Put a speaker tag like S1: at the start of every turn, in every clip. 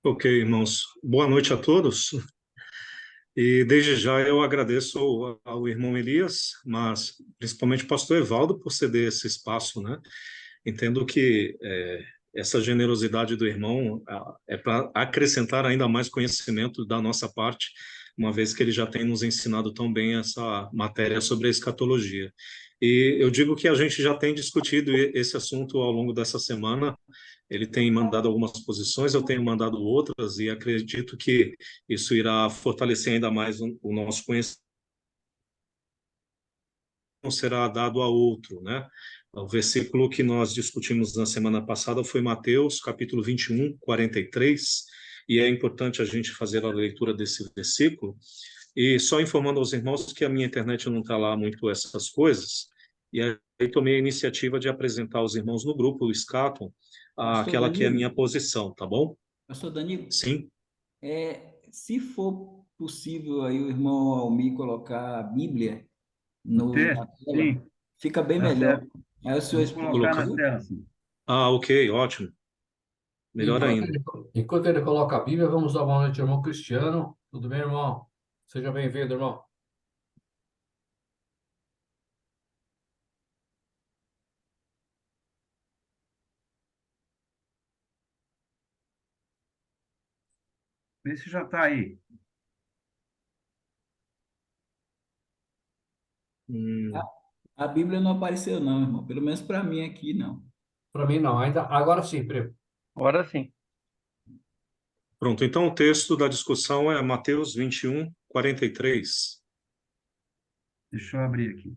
S1: Ok, irmãos. Boa noite a todos. E desde já eu agradeço ao irmão Elias, mas principalmente ao pastor Evaldo por ceder esse espaço, né? Entendo que essa generosidade do irmão é para acrescentar ainda mais conhecimento da nossa parte, uma vez que ele já tem nos ensinado tão bem essa matéria sobre a escatologia. E eu digo que a gente já tem discutido esse assunto ao longo dessa semana. Ele tem mandado algumas posições, eu tenho mandado outras, e acredito que isso irá fortalecer ainda mais o nosso conhecimento, não será dado a outro, né? O versículo que nós discutimos na semana passada foi Mateus, capítulo 21, 43, e é importante a gente fazer a leitura desse versículo. E só informando aos irmãos que a minha internet não está lá muito essas coisas, e aí tomei a iniciativa de apresentar aos irmãos no grupo, o Scaton,
S2: Pastor
S1: aquela que é a minha
S2: Danilo,
S1: posição, tá bom?
S2: Pastor Danilo,
S1: Sim.
S2: se for possível aí o irmão Almir colocar a Bíblia
S3: O
S2: na
S3: texto?
S2: tela,
S3: Sim,
S2: fica bem
S3: tá
S2: melhor.
S3: certo.
S2: Aí o
S3: Eu
S2: senhor
S3: vou
S2: explica,
S3: colocar
S2: por
S1: Colocar.
S3: na
S2: favor?
S3: tela, sim.
S1: Ok, ótimo. Melhor
S4: Enquanto
S1: ainda.
S4: ele, enquanto ele coloca a Bíblia, vamos dar boa noite ao irmão Cristiano. Tudo bem, irmão? Seja bem-vindo, irmão.
S3: Vê se já está aí.
S2: A,
S1: Hum,
S2: a Bíblia não apareceu não, irmão. Pelo menos para mim aqui, não.
S4: Para mim, não. Ainda, agora sim, primo.
S3: Agora sim.
S1: pronto, então o texto da discussão é Mateus 21, 43.
S3: Deixa eu abrir aqui.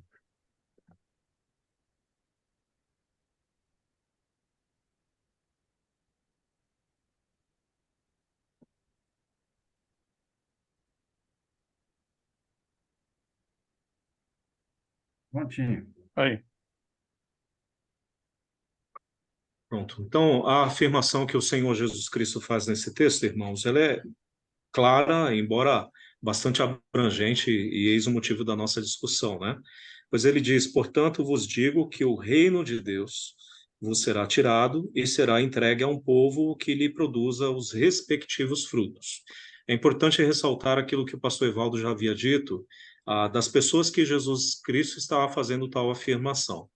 S3: Prontinho. Aí.
S1: Pronto. Então, a afirmação que o Senhor Jesus Cristo faz nesse texto, irmãos, ela é clara, embora bastante abrangente, e eis o motivo da nossa discussão, né? Pois ele diz: portanto, vos digo que o reino de Deus vos será tirado e será entregue a um povo que lhe produza os respectivos frutos. É importante ressaltar aquilo que o pastor Evaldo já havia dito, das pessoas que Jesus Cristo estava fazendo tal afirmação.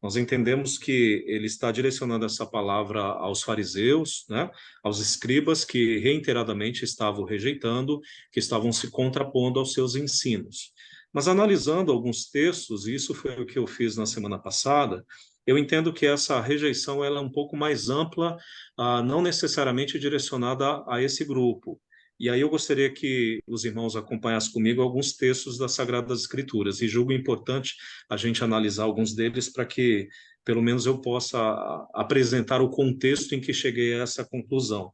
S1: Nós entendemos que ele está direcionando essa palavra aos fariseus, né, aos escribas que reiteradamente estavam rejeitando, que estavam se contrapondo aos seus ensinos. Mas analisando alguns textos, e isso foi o que eu fiz na semana passada, eu entendo que essa rejeição ela é um pouco mais ampla, não necessariamente direcionada a esse grupo. E aí eu gostaria que os irmãos acompanhassem comigo alguns textos das Sagradas Escrituras, e julgo importante a gente analisar alguns deles para que, pelo menos, eu possa apresentar o contexto em que cheguei a essa conclusão.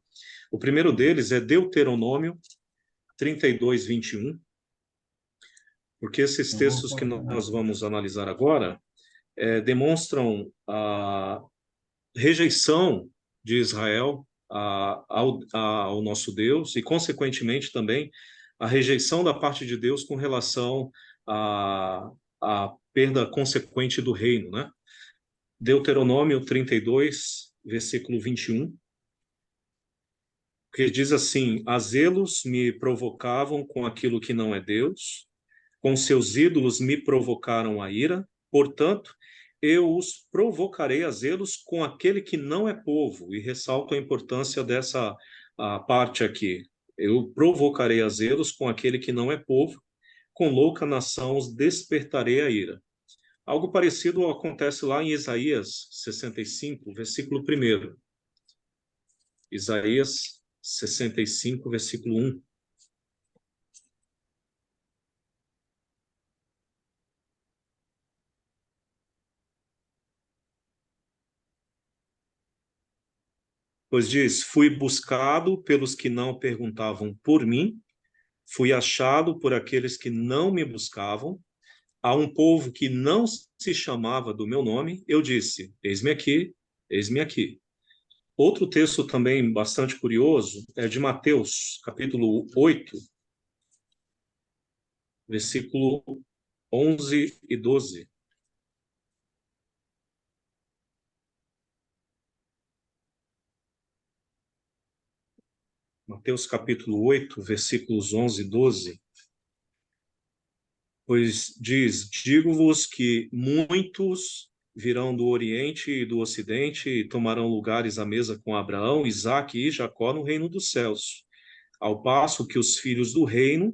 S1: O primeiro deles é Deuteronômio 32, 21, porque esses
S3: Eu vou
S1: textos que
S3: colocar
S1: nós vamos analisar agora demonstram a rejeição de Israel ao nosso Deus e, consequentemente, também a rejeição da parte de Deus com relação à perda consequente do reino, né? Deuteronômio 32, versículo 21, que diz assim: a zelos me provocavam com aquilo que não é Deus, com seus ídolos me provocaram a ira, portanto, eu os provocarei a zelos com aquele que não é povo, e ressalto a importância dessa parte aqui. Eu provocarei a zelos com aquele que não é povo, com louca nação os despertarei a ira. Algo parecido acontece lá em Isaías 65, versículo 1. Isaías 65, versículo 1. Pois diz: fui buscado pelos que não perguntavam por mim, fui achado por aqueles que não me buscavam. A um povo que não se chamava do meu nome, eu disse: eis-me aqui, eis-me aqui. Outro texto também bastante curioso é de Mateus, capítulo 8, versículo 11 e 12. Mateus capítulo 8, versículos 11 e 12, pois diz: digo-vos que muitos virão do Oriente e do Ocidente e tomarão lugares à mesa com Abraão, Isaque e Jacó no reino dos céus, ao passo que os filhos do reino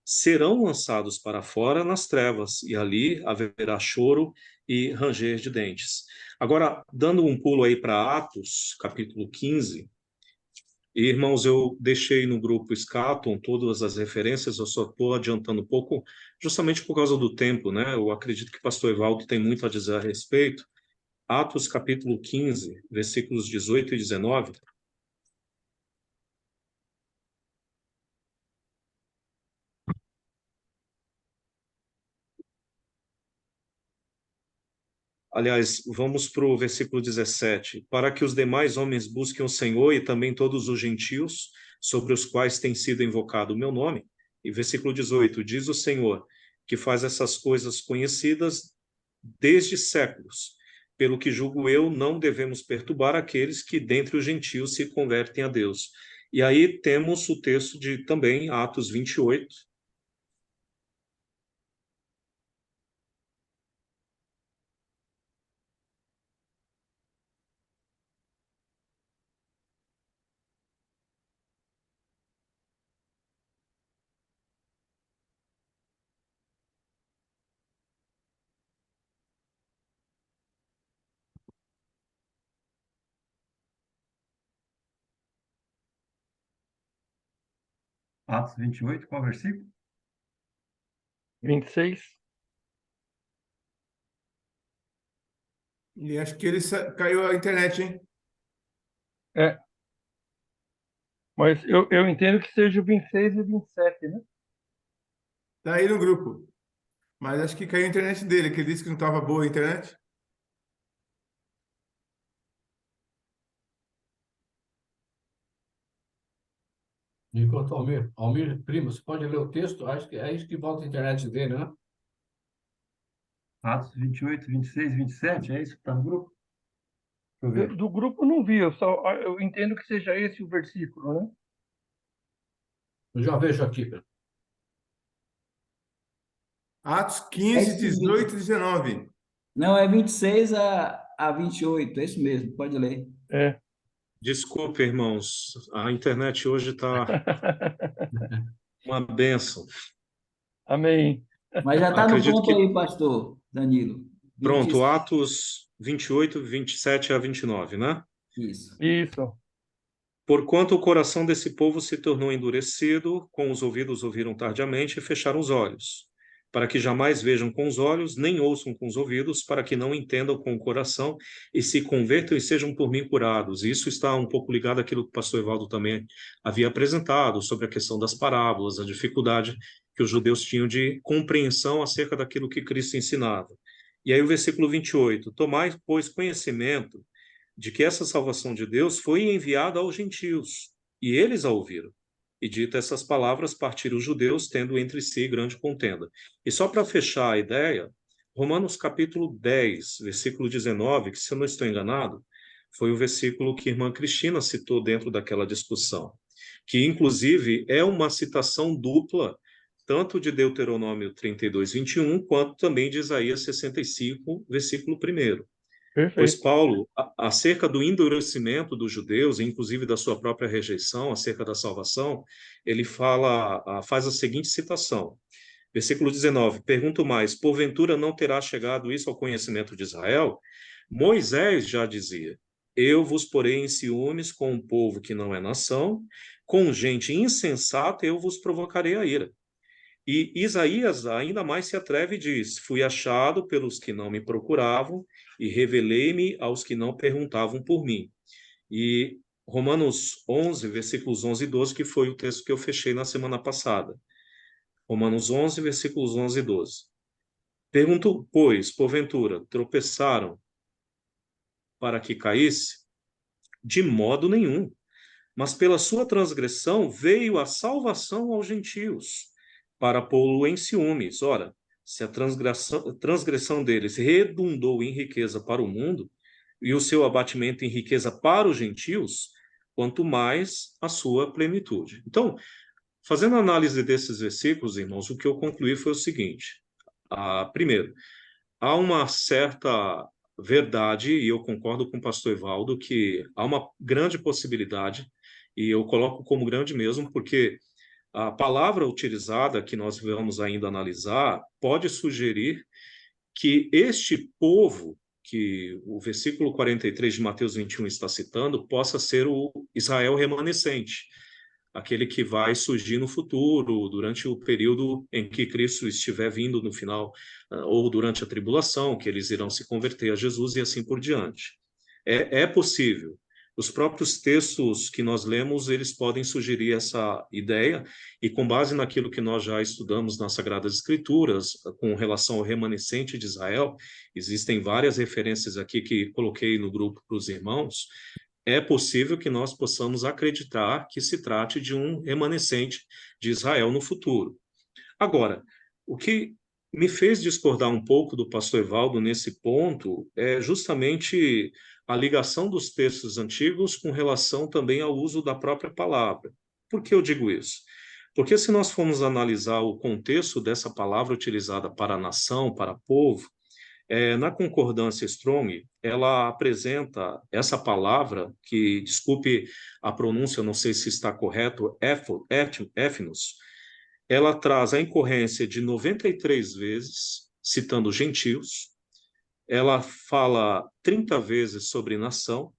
S1: serão lançados para fora nas trevas, e ali haverá choro e ranger de dentes. Agora, dando um pulo aí para Atos, capítulo 15, e, irmãos, eu deixei no grupo Scaton todas as referências, eu só estou adiantando um pouco, justamente por causa do tempo, né? Eu acredito que o pastor Evaldo tem muito a dizer a respeito. Atos, capítulo 15, versículos 18 e 19. Aliás, vamos para o versículo 17. Para que os demais homens busquem o Senhor e também todos os gentios, sobre os quais tem sido invocado o meu nome. E versículo 18, diz o Senhor, que faz essas coisas conhecidas desde séculos. Pelo que julgo eu, não devemos perturbar aqueles que dentre os gentios se convertem a Deus. E aí temos o texto de também Atos 28,
S3: Atos 28, qual versículo?
S5: 26.
S6: E acho que caiu a internet, hein?
S5: É, mas eu entendo que seja o 26 e 27, né?
S6: Tá aí no grupo. Mas acho que caiu a internet dele, que ele disse que não estava boa a internet.
S4: Enquanto Almir, primo, você pode ler o texto? Acho que é isso que volta a internet dele, né?
S3: Atos 28, 26, 27, é isso que está no grupo? Deixa eu ver.
S5: Do grupo eu não vi, eu entendo que seja esse o versículo, né?
S4: Eu já vejo aqui.
S6: Atos
S2: É
S6: 15,
S2: isso
S6: 18 e
S2: mesmo.
S6: 19.
S2: Não, é 26 a 28, é isso mesmo, pode ler.
S5: É.
S1: desculpe, irmãos, a internet hoje está uma bênção.
S5: Amém.
S2: Mas já está no
S1: Acredito
S2: ponto
S1: que,
S2: aí, pastor Danilo. 20,
S1: pronto, Atos 28, 27 a 29, né?
S2: isso.
S5: Isso.
S1: Porquanto o coração desse povo se tornou endurecido, com os ouvidos ouviram tardiamente e fecharam os olhos, para que jamais vejam com os olhos, nem ouçam com os ouvidos, para que não entendam com o coração e se convertam e sejam por mim curados. Isso está um pouco ligado àquilo que o pastor Evaldo também havia apresentado, sobre a questão das parábolas, a dificuldade que os judeus tinham de compreensão acerca daquilo que Cristo ensinava. E aí o versículo 28, tomai, pois, conhecimento de que essa salvação de Deus foi enviada aos gentios, e eles a ouviram. E dito essas palavras, partiram os judeus, tendo entre si grande contenda. E só para fechar a ideia, Romanos capítulo 10, versículo 19, que se eu não estou enganado, foi o versículo que a irmã Cristina citou dentro daquela discussão, que inclusive é uma citação dupla, tanto de Deuteronômio 32, 21, quanto também de Isaías 65, versículo 1. Pois
S5: Perfeito.
S1: Paulo, acerca do endurecimento dos judeus, e inclusive da sua própria rejeição acerca da salvação, ele faz a seguinte citação. Versículo 19, pergunto mais, porventura não terá chegado isso ao conhecimento de Israel? Moisés já dizia, eu vos porei em ciúmes com um povo que não é nação, com gente insensata eu vos provocarei a ira. E Isaías ainda mais se atreve e diz: fui achado pelos que não me procuravam e revelei-me aos que não perguntavam por mim. E Romanos 11, versículos 11 e 12, que foi o texto que eu fechei na semana passada. Romanos 11, versículos 11 e 12. Pergunto, pois, porventura, tropeçaram para que caísse? De modo nenhum. Mas pela sua transgressão veio a salvação aos gentios, para pô-lo em ciúmes. Ora, se a transgressão deles redundou em riqueza para o mundo, e o seu abatimento em riqueza para os gentios, quanto mais a sua plenitude. Então, fazendo análise desses versículos, irmãos, o que eu concluí foi o seguinte: primeiro, há uma certa verdade, e eu concordo com o pastor Evaldo, que há uma grande possibilidade, e eu coloco como grande mesmo, porque a palavra utilizada, que nós vamos ainda analisar, pode sugerir que este povo, que o versículo 43 de Mateus 21 está citando, possa ser o Israel remanescente, aquele que vai surgir no futuro, durante o período em que Cristo estiver vindo no final, ou durante a tribulação, que eles irão se converter a Jesus e assim por diante. É possível. Os próprios textos que nós lemos, eles podem sugerir essa ideia, e com base naquilo que nós já estudamos nas Sagradas Escrituras, com relação ao remanescente de Israel, existem várias referências aqui que coloquei no grupo para os irmãos. É possível que nós possamos acreditar que se trate de um remanescente de Israel no futuro. Agora, o que me fez discordar um pouco do pastor Evaldo nesse ponto é justamente a ligação dos textos antigos com relação também ao uso da própria palavra. Por que eu digo isso? Porque se nós formos analisar o contexto dessa palavra utilizada para nação, para povo, na concordância Strong, ela apresenta essa palavra, que, desculpe a pronúncia, não sei se está correto, éfnos, ela traz a incorrência de 93 vezes, citando gentios, ela fala 30 vezes sobre nação,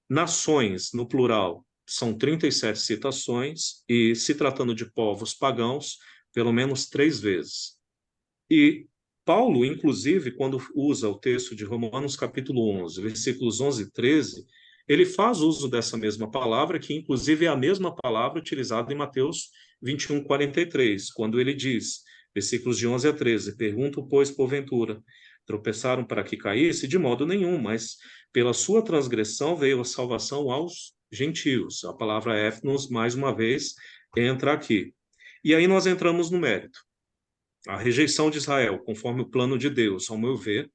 S1: nações, no plural, são 37 citações, e se tratando de povos pagãos, pelo menos 3 vezes. E Paulo, inclusive, quando usa o texto de Romanos capítulo 11, versículos 11 e 13, ele faz uso dessa mesma palavra, que inclusive é a mesma palavra utilizada em Mateus 21, 43, quando ele diz, versículos de 11 a 13, pergunto, pois, porventura, tropeçaram para que caísse? De modo nenhum, mas pela sua transgressão veio a salvação aos gentios. A palavra éfnos, mais uma vez, entra aqui. E aí nós entramos no mérito. A rejeição de Israel, conforme o plano de Deus, ao meu ver,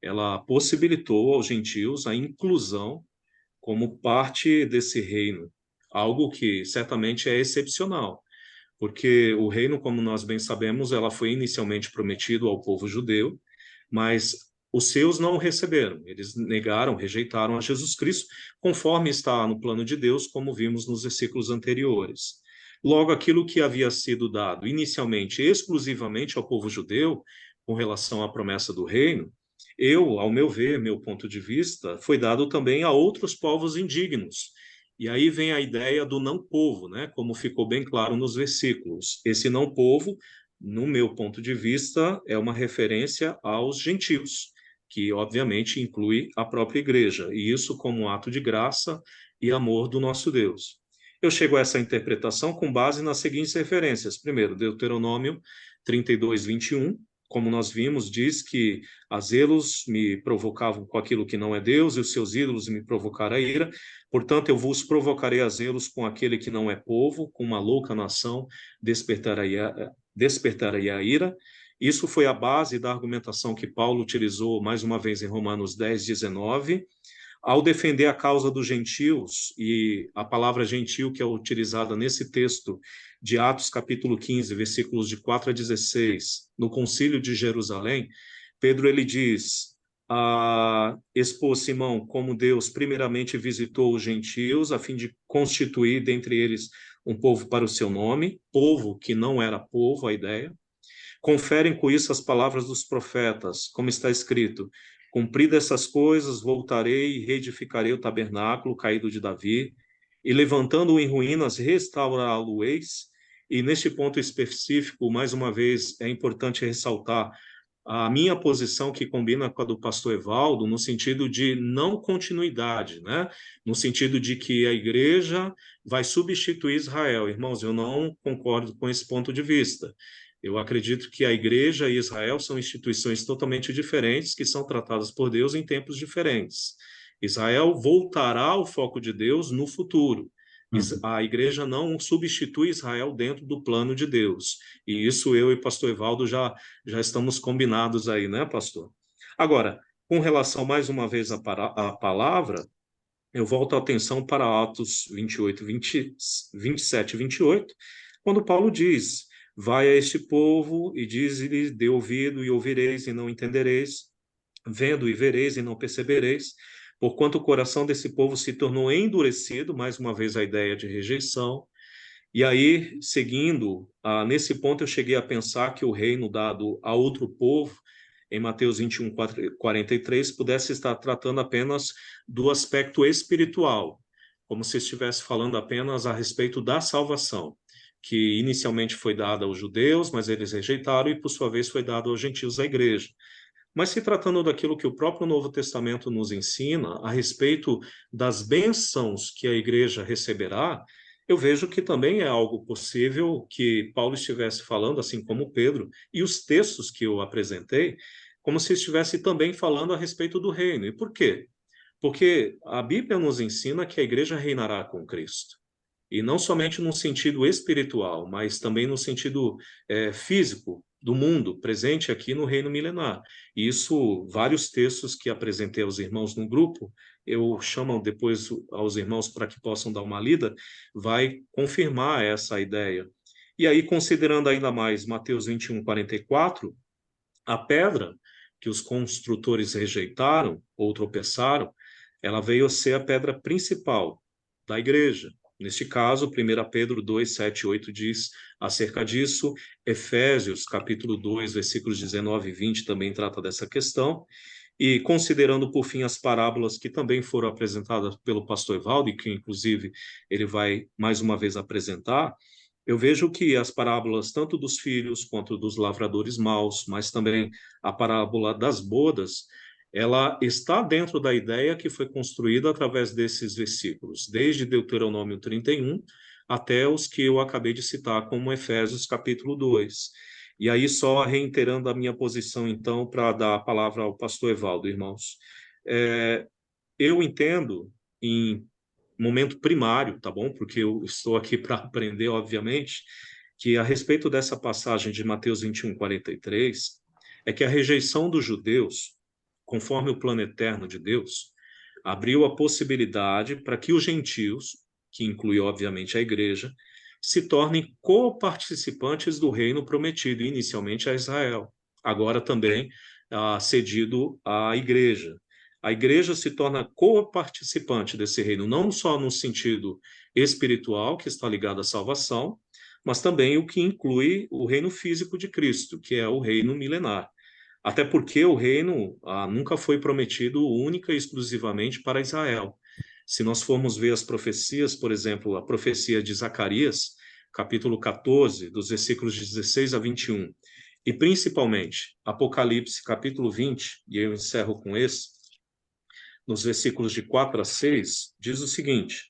S1: ela possibilitou aos gentios a inclusão como parte desse reino, algo que certamente é excepcional, porque o reino, como nós bem sabemos, ela foi inicialmente prometido ao povo judeu, mas os seus não o receberam, eles negaram, rejeitaram a Jesus Cristo, conforme está no plano de Deus, como vimos nos versículos anteriores. Logo, aquilo que havia sido dado inicialmente exclusivamente ao povo judeu, com relação à promessa do reino, ao meu ver, meu ponto de vista, foi dado também a outros povos indignos. E aí vem a ideia do não povo, né? Como ficou bem claro nos versículos. Esse não povo, no meu ponto de vista, é uma referência aos gentios, que obviamente inclui a própria igreja, e isso como um ato de graça e amor do nosso Deus. Eu chego a essa interpretação com base nas seguintes referências. Primeiro, Deuteronômio 32, 21, como nós vimos, diz que a zelos me provocavam com aquilo que não é Deus, e os seus ídolos me provocaram a ira. Portanto, eu vos provocarei a zelos com aquele que não é povo, com uma louca nação, despertarei a ira. Isso foi a base da argumentação que Paulo utilizou, mais uma vez, em Romanos 10, 19, ao defender a causa dos gentios, e a palavra gentil que é utilizada nesse texto de Atos capítulo 15, versículos de 4 a 16, no concílio de Jerusalém, Pedro ele diz, expôs Simão como Deus primeiramente visitou os gentios a fim de constituir dentre eles um povo para o seu nome, povo que não era povo, a ideia. Conferem com isso as palavras dos profetas, como está escrito, cumpridas essas coisas, voltarei e reedificarei o tabernáculo caído de Davi, e levantando-o em ruínas, restaurá-lo-eis. E neste ponto específico, mais uma vez, é importante ressaltar a minha posição que combina com a do pastor Evaldo, no sentido de não continuidade, né? No sentido de que a igreja vai substituir Israel. Irmãos, eu não concordo com esse ponto de vista. Eu acredito que a igreja e Israel são instituições totalmente diferentes, que são tratadas por Deus em tempos diferentes. Israel voltará ao foco de Deus no futuro. A igreja não substitui Israel dentro do plano de Deus. E isso eu e o pastor Evaldo já estamos combinados aí, né, pastor? Agora, com relação mais uma vez à palavra, eu volto a atenção para Atos 27 e 28, quando Paulo diz: vai a este povo e diz-lhes, dê ouvido e ouvireis e não entendereis, vendo e vereis e não percebereis, porquanto o coração desse povo se tornou endurecido, mais uma vez a ideia de rejeição. E aí, seguindo, nesse ponto eu cheguei a pensar que o reino dado a outro povo, em Mateus 21, 43, pudesse estar tratando apenas do aspecto espiritual, como se estivesse falando apenas a respeito da salvação, que inicialmente foi dada aos judeus, mas eles rejeitaram, e por sua vez foi dado aos gentios, à igreja. Mas se tratando daquilo que o próprio Novo Testamento nos ensina a respeito das bênçãos que a igreja receberá, eu vejo que também é algo possível que Paulo estivesse falando, assim como Pedro, e os textos que eu apresentei, como se estivesse também falando a respeito do reino. E por quê? Porque a Bíblia nos ensina que a igreja reinará com Cristo. E não somente no sentido espiritual, mas também no sentido físico do mundo, presente aqui no reino milenar. E isso, vários textos que apresentei aos irmãos no grupo, eu chamo depois aos irmãos para que possam dar uma lida, vai confirmar essa ideia. E aí, considerando ainda mais Mateus 21, 44, a pedra que os construtores rejeitaram ou tropeçaram, ela veio a ser a pedra principal da igreja. Neste caso, 1 Pedro 2, 7 e 8 diz acerca disso. Efésios, capítulo 2, versículos 19 e 20 também trata dessa questão. E considerando, por fim, as parábolas que também foram apresentadas pelo pastor Evaldo, e que, inclusive, ele vai mais uma vez apresentar, eu vejo que as parábolas, tanto dos filhos quanto dos lavradores maus, mas também a parábola das bodas, ela está dentro da ideia que foi construída através desses versículos, desde Deuteronômio 31 até os que eu acabei de citar, como Efésios capítulo 2. E aí, só reiterando a minha posição, então, para dar a palavra ao pastor Evaldo, irmãos. Eu entendo, em momento primário, tá bom? Porque eu estou aqui para aprender, obviamente, que a respeito dessa passagem de Mateus 21, 43, é que a rejeição dos judeus, conforme o plano eterno de Deus, abriu a possibilidade para que os gentios, que inclui, obviamente, a igreja, se tornem coparticipantes do reino prometido, inicialmente a Israel, agora também cedido à igreja. A igreja se torna coparticipante desse reino, não só no sentido espiritual, que está ligado à salvação, mas também o que inclui o reino físico de Cristo, que é o reino milenar. Até porque o reino nunca foi prometido única e exclusivamente para Israel. Se nós formos ver as profecias, por exemplo, a profecia de Zacarias, capítulo 14, dos versículos 16 a 21, e principalmente Apocalipse, capítulo 20, e eu encerro com esse, nos versículos de 4 a 6, diz o seguinte: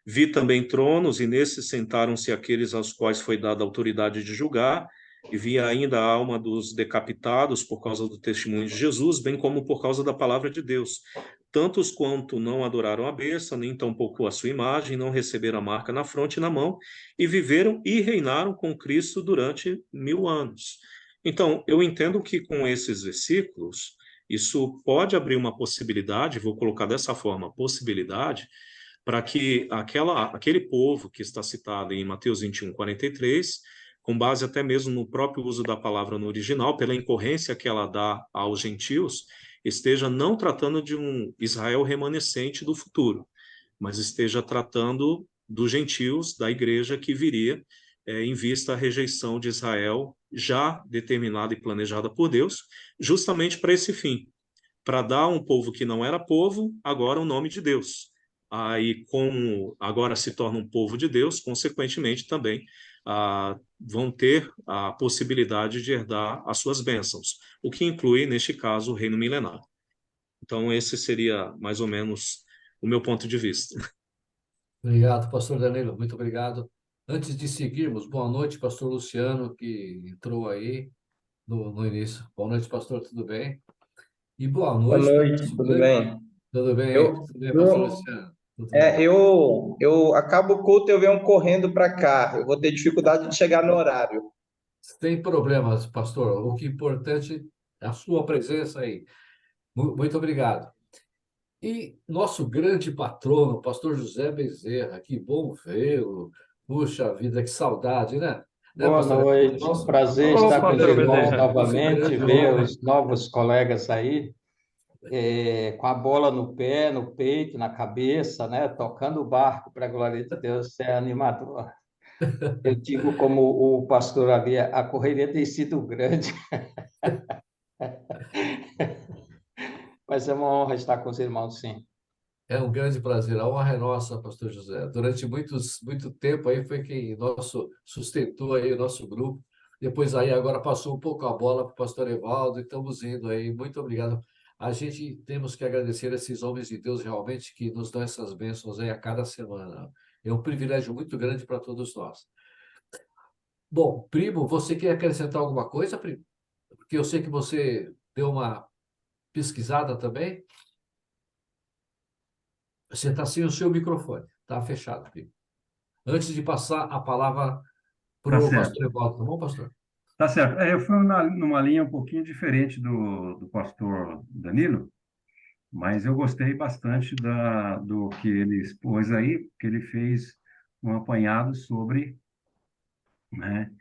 S1: vi também tronos, e nesses sentaram-se aqueles aos quais foi dada a autoridade de julgar, e vi ainda a alma dos decapitados por causa do testemunho de Jesus, bem como por causa da palavra de Deus. Tantos quanto não adoraram a besta, nem tampouco a sua imagem, não receberam a marca na fronte e na mão, e viveram e reinaram com Cristo durante 1000 anos. Então, eu entendo que com esses versículos, isso pode abrir uma possibilidade, vou colocar dessa forma, possibilidade, para que aquele povo que está citado em Mateus 21, 43, com base até mesmo no próprio uso da palavra no original, pela incorrência que ela dá aos gentios, esteja não tratando de um Israel remanescente do futuro, mas esteja tratando dos gentios, da igreja que viria em vista à rejeição de Israel, já determinada e planejada por Deus, justamente para esse fim, para dar a um povo que não era povo, agora o nome de Deus. Aí, como agora se torna um povo de Deus, consequentemente também vão ter a possibilidade de herdar as suas bênçãos, o que inclui, neste caso, o reino milenar. Então, esse seria mais ou menos o meu ponto de vista.
S4: Obrigado, pastor Danilo, muito obrigado. Antes de seguirmos, boa noite, pastor Luciano, que entrou aí no início. Boa noite, pastor, tudo bem? E boa
S7: Boa
S4: noite também,
S7: noite, tudo bem?
S4: tudo bem?
S7: Eu,
S4: Tudo bem, pastor
S7: eu,
S4: Luciano? Tudo bem.
S7: eu acabo o culto e eu venho correndo para cá. Eu vou ter dificuldade de chegar no horário.
S4: Sem problemas, pastor. O que é importante é a sua presença aí. Muito obrigado. E nosso grande patrono, pastor José Bezerra, que bom vê-lo. Puxa vida, que saudade, né? Né,
S8: Boa
S4: pastor?
S8: noite, um prazer
S5: Ô,
S8: estar com os
S5: pastor
S8: irmãos
S5: Bezerra.
S4: Nosso
S8: novamente,
S4: grande
S8: ver
S4: homem.
S8: os novos colegas aí, com a bola no pé, no peito, na cabeça, né? Tocando o barco para a glória de Deus, isso é animador. Eu digo, como o pastor ali, a correria tem sido grande, mas é uma honra estar com os irmãos, sim.
S4: É um grande prazer, a honra é nossa, pastor José. Durante muito tempo aí foi quem sustentou aí o nosso grupo. Depois aí agora passou um pouco a bola para o pastor Evaldo e estamos indo aí. Muito obrigado. A gente temos que agradecer esses homens de Deus realmente que nos dão essas bênçãos aí a cada semana. É um privilégio muito grande para todos nós. Bom, primo, você quer acrescentar alguma coisa, primo? Porque eu sei que você deu uma pesquisada também. Você está sem o seu microfone, está fechado, primo. Antes de passar a palavra para
S3: Tá
S4: o
S3: certo.
S4: pastor Evaldo, tá bom, pastor?
S3: Tá certo. Eu fui numa linha um pouquinho diferente do pastor Danilo, mas eu gostei bastante do que ele expôs aí, que ele fez um apanhado sobre, né,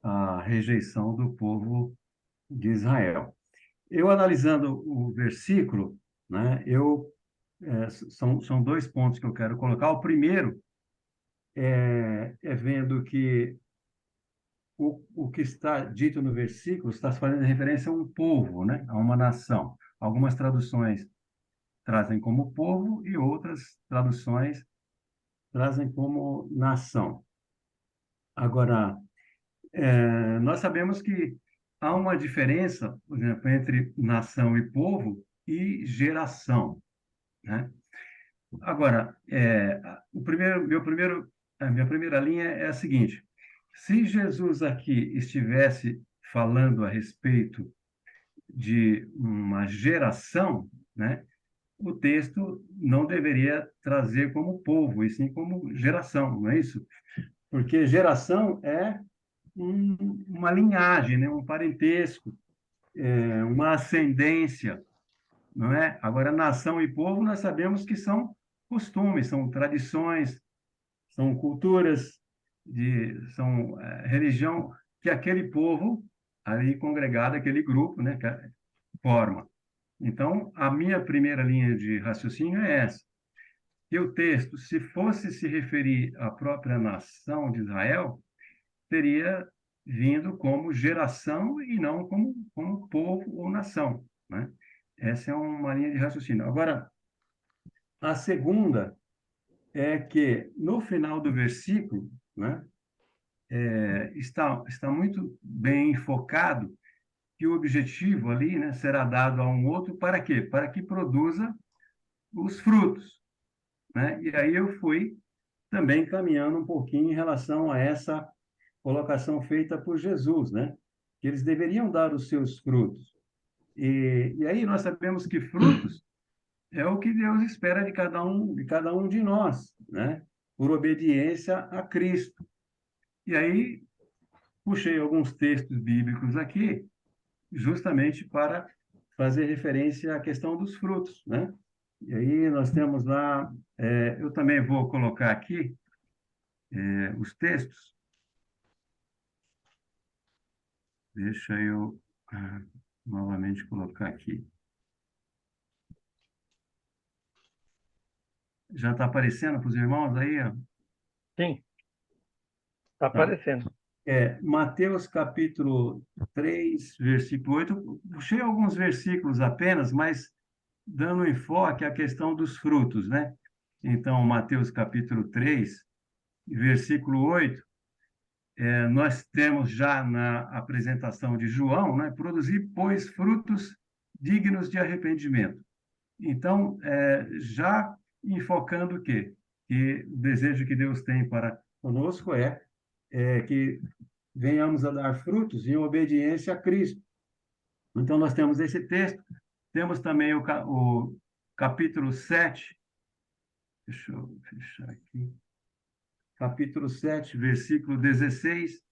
S3: a rejeição do povo de Israel. Eu analisando o versículo, né, são dois pontos que eu quero colocar. O primeiro é vendo que o que está dito no versículo está fazendo referência a um povo, né, a uma nação. Algumas traduções trazem como povo e outras traduções trazem como nação. Agora, nós sabemos que há uma diferença, por exemplo, entre nação e povo e geração, né? Agora, a minha primeira linha é a seguinte: se Jesus aqui estivesse falando a respeito de uma geração, né, o texto não deveria trazer como povo, e sim como geração, não é isso? Porque geração é uma linhagem, né, um parentesco, uma ascendência, não é? Agora, nação e povo, nós sabemos que são costumes, são tradições, são culturas, são religião que aquele povo ali congregado, aquele grupo, né, forma. Então, a minha primeira linha de raciocínio é essa. Que o texto, se fosse se referir à própria nação de Israel, teria vindo como geração e não como povo ou nação, né? Essa é uma linha de raciocínio. Agora, a segunda é que, no final do versículo, né, está muito bem focado que o objetivo ali, né, será dado a um outro para quê? Para que produza os frutos, né? E aí eu fui também caminhando um pouquinho em relação a essa colocação feita por Jesus, né? Que eles deveriam dar os seus frutos. E aí nós sabemos que frutos é o que Deus espera de cada um de nós, né? Por obediência a Cristo. E aí puxei alguns textos bíblicos aqui, justamente para fazer referência à questão dos frutos, né? E aí nós temos lá, eu também vou colocar aqui os textos. Deixa eu novamente colocar aqui. Já está aparecendo para os irmãos aí? Ó?
S5: Sim, está
S3: Tá.
S5: aparecendo.
S3: Mateus capítulo 3, versículo 8. Eu puxei alguns versículos apenas, mas dando enfoque à questão dos frutos, né? Então, Mateus capítulo 3, versículo 8, nós temos já na apresentação de João, né? Produzir, pois, frutos dignos de arrependimento. Então, já enfocando o quê? Que o desejo que Deus tem para conosco é que venhamos a dar frutos em obediência a Cristo. Então, nós temos esse texto, temos também o capítulo 7, deixa eu fechar aqui, capítulo 7, versículo 16,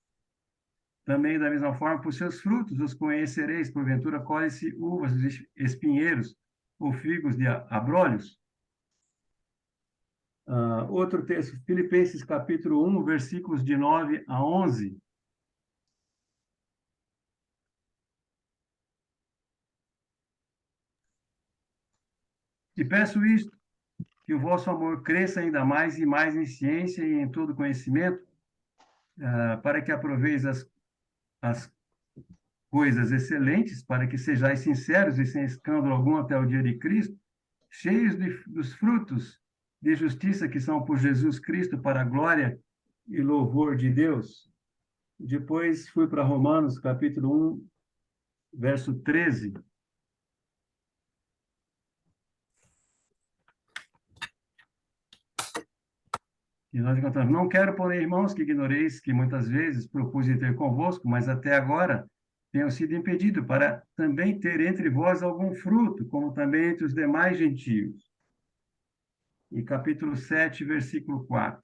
S3: também da mesma forma, por seus frutos os conhecereis, porventura colhem-se uvas dos espinheiros, ou figos de abrolhos? Outro texto, Filipenses capítulo 1, versículos de 9 a 11. E peço isto, que o vosso amor cresça ainda mais e mais em ciência e em todo conhecimento, para que aproveis as coisas excelentes, para que sejais sinceros e sem escândalo algum até o dia de Cristo, cheios dos frutos de justiça que são por Jesus Cristo, para a glória e louvor de Deus. Depois fui para Romanos, capítulo 1, verso 13. E nós encontramos: não quero, porém, irmãos, que ignoreis que muitas vezes propus ter convosco, mas até agora tenho sido impedido, para também ter entre vós algum fruto, como também entre os demais gentios. E capítulo 7, versículo 4.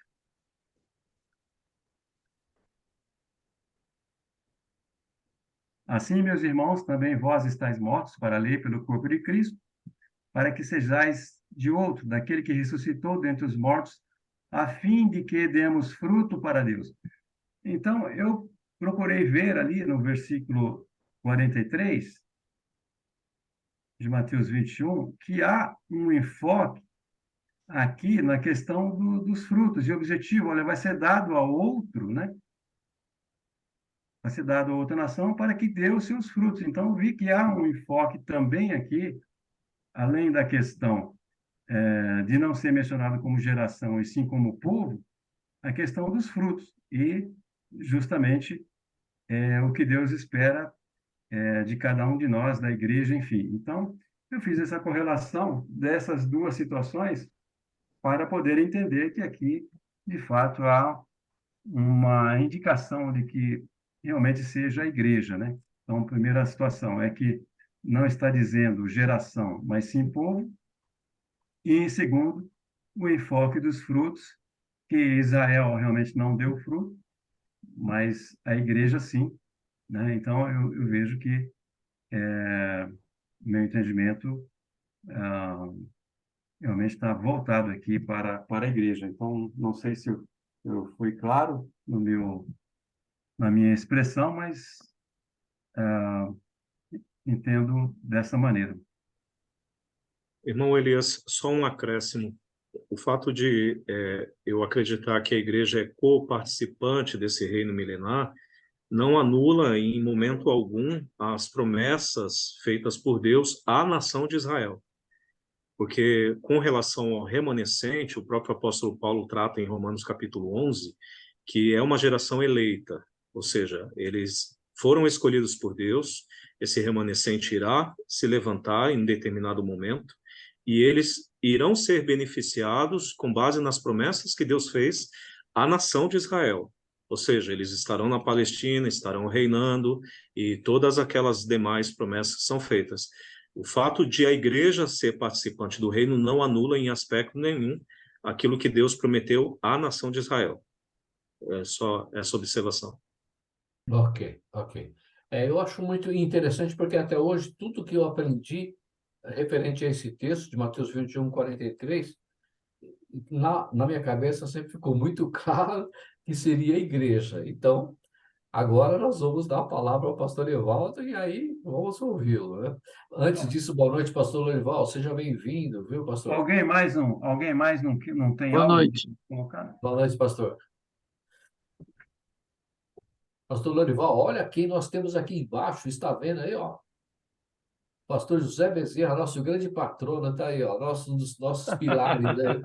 S3: Assim, meus irmãos, também vós estáis mortos para a lei pelo corpo de Cristo, para que sejais de outro, daquele que ressuscitou dentre os mortos, a fim de que demos fruto para Deus. Então, eu procurei ver ali no versículo 43 de Mateus 21, que há um enfoque aqui na questão dos frutos, e o objetivo, olha, vai ser dado a outro, né? Vai ser dado a outra nação para que dê os seus frutos. Então, eu vi que há um enfoque também aqui, além da questão de não ser mencionado como geração, e sim como povo, a questão dos frutos. E, justamente, o que Deus espera de cada um de nós, da igreja, enfim. Então, eu fiz essa correlação dessas duas situações para poder entender que aqui, de fato, há uma indicação de que realmente seja a igreja, né? Então, a primeira situação é que não está dizendo geração, mas sim povo. E, em segundo, o enfoque dos frutos, que Israel realmente não deu fruto, mas a igreja sim, né? Então, eu vejo que meu entendimento realmente está voltado aqui para a igreja. Então, não sei se eu fui claro na minha expressão, mas entendo dessa maneira.
S1: Irmão Elias, só um acréscimo. O fato de eu acreditar que a igreja é co-participante desse reino milenar não anula em momento algum as promessas feitas por Deus à nação de Israel. Porque com relação ao remanescente, o próprio apóstolo Paulo trata em Romanos capítulo 11, que é uma geração eleita, ou seja, eles foram escolhidos por Deus, esse remanescente irá se levantar em determinado momento, e eles irão ser beneficiados com base nas promessas que Deus fez à nação de Israel. Ou seja, eles estarão na Palestina, estarão reinando, e todas aquelas demais promessas são feitas. O fato de a igreja ser participante do reino não anula em aspecto nenhum aquilo que Deus prometeu à nação de Israel. É só essa observação.
S4: Ok, ok. Eu acho muito interessante porque até hoje tudo que eu aprendi referente a esse texto de Mateus 21, 43, na minha cabeça sempre ficou muito claro que seria a igreja. Então, agora nós vamos dar a palavra ao pastor Evaldo e aí vamos ouvi-lo, né? Antes disso, boa noite, pastor Lorival. Seja bem-vindo, viu, pastor?
S3: Alguém mais não tem
S5: Boa
S3: algo
S5: noite.
S3: para colocar?
S4: Boa noite, pastor. Pastor Lorival, olha quem nós temos aqui embaixo, está vendo aí, ó? Pastor José Bezerra, nosso grande patrono, está aí, ó, um dos nossos pilares, né?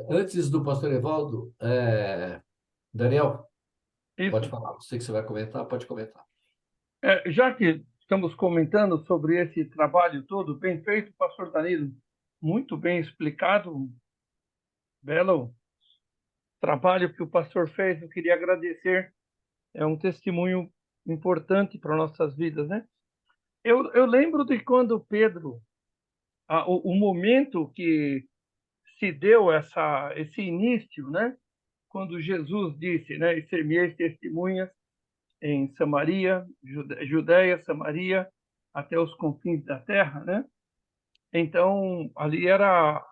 S4: Antes do pastor Evaldo, Daniel, pode
S5: Isso.
S4: falar. Sei que você vai comentar, pode comentar.
S5: Já que estamos comentando sobre esse trabalho todo, bem feito, pastor Danilo, muito bem explicado, belo trabalho que o pastor fez, eu queria agradecer, é um testemunho importante para nossas vidas, né? Eu lembro de quando Pedro, o momento que se deu esse início, né? Quando Jesus disse, né? E ser minhas testemunhas em Samaria, Judéia, Samaria até os confins da terra, né? Então, ali era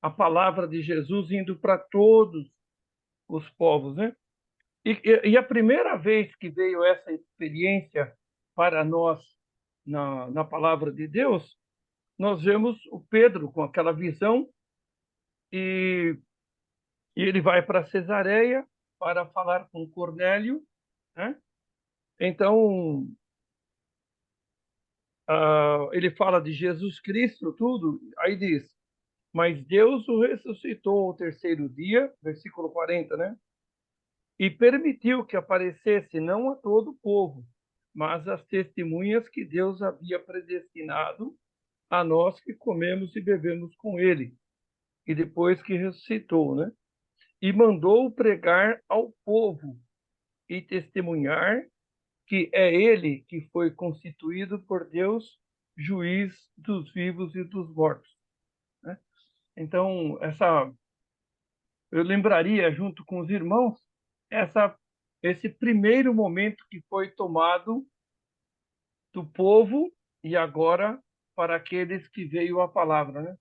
S5: a palavra de Jesus indo para todos os povos, né? E a primeira vez que veio essa experiência para nós na palavra de Deus, nós vemos o Pedro com aquela visão e, e ele vai para Cesareia para falar com Cornélio, né? Então, ele fala de Jesus Cristo, tudo, aí diz, mas Deus o ressuscitou ao terceiro dia, versículo 40, né? E permitiu que aparecesse não a todo o povo, mas às testemunhas que Deus havia predestinado a nós que comemos e bebemos com ele, e depois que ressuscitou, né? E mandou pregar ao povo e testemunhar que é ele que foi constituído por Deus juiz dos vivos e dos mortos, né? Então, eu lembraria, junto com os irmãos, esse primeiro momento que foi tomado do povo e agora para aqueles que veio a palavra, né?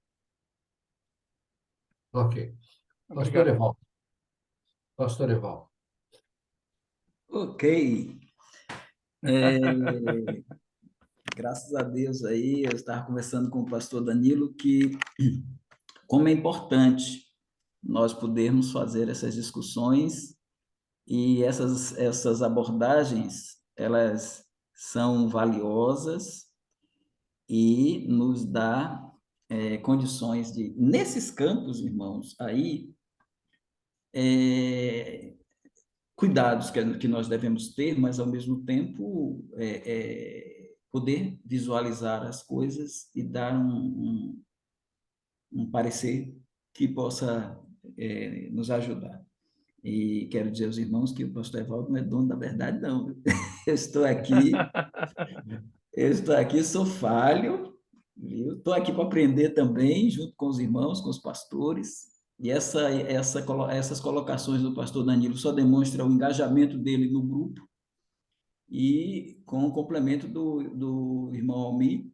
S4: Ok. Pastor
S5: Obrigado.
S4: Evaldo. Pastor Evaldo.
S2: Ok. Graças a Deus aí, eu estava conversando com o pastor Danilo que como é importante nós podermos fazer essas discussões e essas abordagens, elas são valiosas e nos dá condições de, nesses campos, irmãos, aí, cuidados que nós devemos ter, mas, ao mesmo tempo, poder visualizar as coisas e dar um parecer que possa nos ajudar. E quero dizer aos irmãos que o pastor Evaldo não é dono da verdade, não. Eu estou aqui, sou falho, viu? Estou aqui para aprender também, junto com os irmãos, com os pastores. E essas colocações do pastor Danilo só demonstram o engajamento dele no grupo e com o complemento do irmão Almir,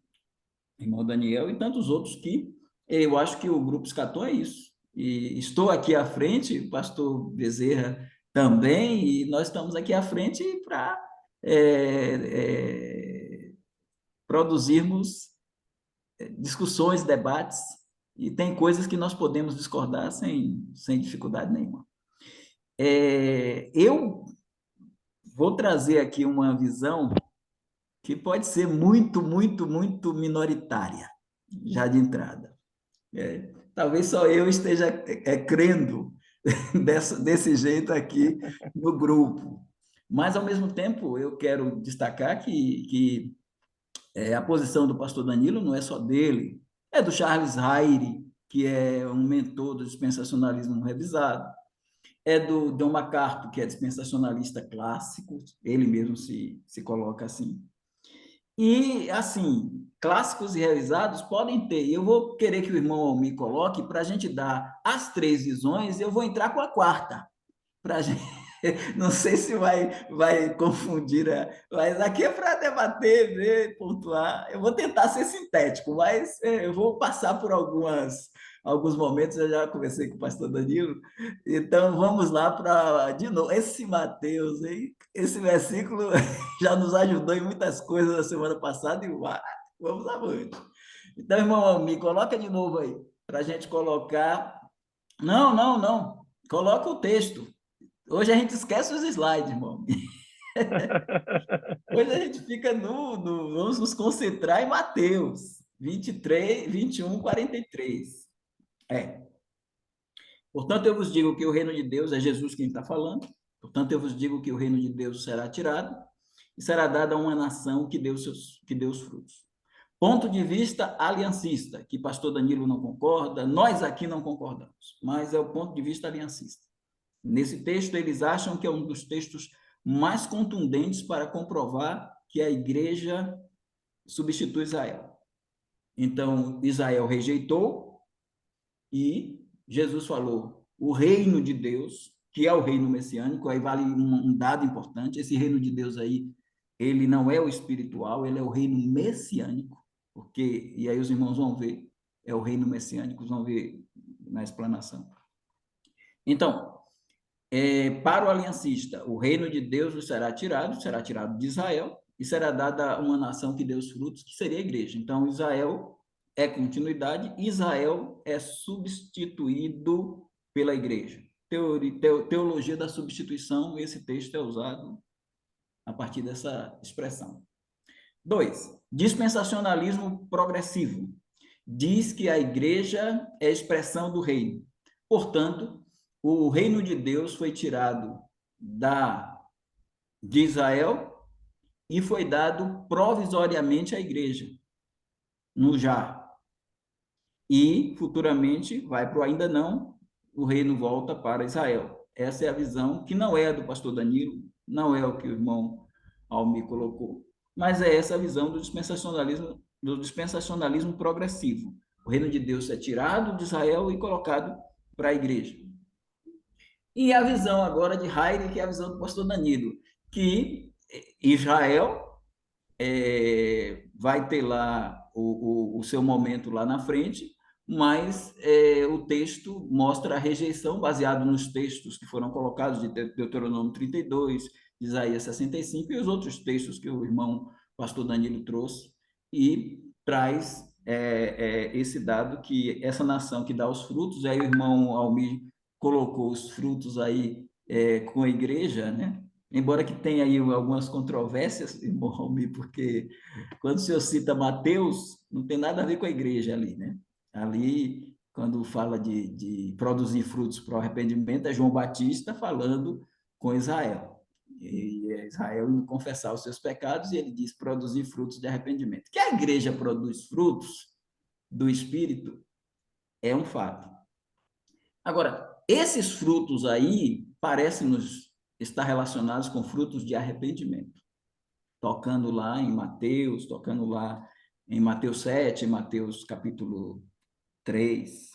S2: irmão Daniel e tantos outros que eu acho que o grupo Escatom é isso. E estou aqui à frente, o pastor Bezerra também, e nós estamos aqui à frente para produzirmos discussões, debates, e tem coisas que nós podemos discordar sem dificuldade nenhuma. Eu vou trazer aqui uma visão que pode ser muito, muito, muito minoritária, já de entrada. Talvez só eu esteja crendo desse jeito aqui no grupo. Mas, ao mesmo tempo, eu quero destacar que a posição do pastor Danilo não é só dele, é do Charles Hayre, que é um mentor do dispensacionalismo revisado, é do John MacArthur, que é dispensacionalista clássico, ele mesmo se coloca assim. E, assim, clássicos e revisados podem ter. Eu vou querer que o irmão me coloque para a gente dar as três visões, e eu vou entrar com a quarta, para a gente. Não sei se vai confundir, mas aqui é para debater, ver, pontuar. Eu vou tentar ser sintético, mas eu vou passar por alguns momentos. Eu já conversei com o pastor Danilo, então vamos lá para, de novo, esse Mateus, hein? Esse versículo já nos ajudou em muitas coisas na semana passada e vamos avante. Então, irmão, me coloca de novo aí, para a gente colocar. Não, não, não. Coloca o texto. Hoje a gente esquece os slides, irmão. Hoje a gente fica vamos nos concentrar em Mateus 23, 21, 43. Portanto, eu vos digo que o reino de Deus, é Jesus quem está falando, portanto, eu vos digo que o reino de Deus será tirado e será dado a uma nação que deu os frutos. Ponto de vista aliancista, que pastor Danilo não concorda, nós aqui não concordamos, mas é o ponto de vista aliancista. Nesse texto, eles acham que é um dos textos mais contundentes para comprovar que a igreja substitui Israel. Então, Israel rejeitou e Jesus falou, o reino de Deus, que é o reino messiânico, aí vale um dado importante, esse reino de Deus aí ele não é o espiritual, ele é o reino messiânico, porque, e aí os irmãos vão ver, é o reino messiânico, vão ver na explanação. Então, para o aliancista, o reino de Deus será tirado de Israel, e será dada uma nação que dê os frutos, que seria a igreja. Então, Israel é continuidade, Israel é substituído pela igreja. Teologia da substituição, esse texto é usado a partir dessa expressão. 2. Dispensacionalismo progressivo. Diz que a igreja é a expressão do reino. Portanto, o reino de Deus foi tirado de Israel e foi dado provisoriamente à igreja, no já. E, futuramente, vai para o ainda não, o reino volta para Israel. Essa é a visão que não é a do pastor Danilo, não é o que o irmão Almir colocou, mas é essa a visão do dispensacionalismo progressivo. O reino de Deus é tirado de Israel e colocado para a igreja. E a visão agora de Heidegger, que é a visão do pastor Danilo, que Israel vai ter lá o seu momento lá na frente, mas o texto mostra a rejeição baseado nos textos que foram colocados de Deuteronômio 32, de Isaías 65 e os outros textos que o irmão pastor Danilo trouxe, e traz esse dado que essa nação que dá os frutos, aí o irmão Almir colocou os frutos aí com a igreja, né? Embora que tenha aí algumas controvérsias, irmão Almir, porque quando o senhor cita Mateus, não tem nada a ver com a igreja ali, né? Ali, quando fala de produzir frutos para o arrependimento, é João Batista falando com Israel. E Israel indo confessar os seus pecados, e ele diz produzir frutos de arrependimento. Que a igreja produz frutos do Espírito é um fato. Agora, esses frutos aí parecem-nos estar relacionados com frutos de arrependimento. Tocando lá em Mateus, tocando lá em Mateus 7, em Mateus capítulo 3,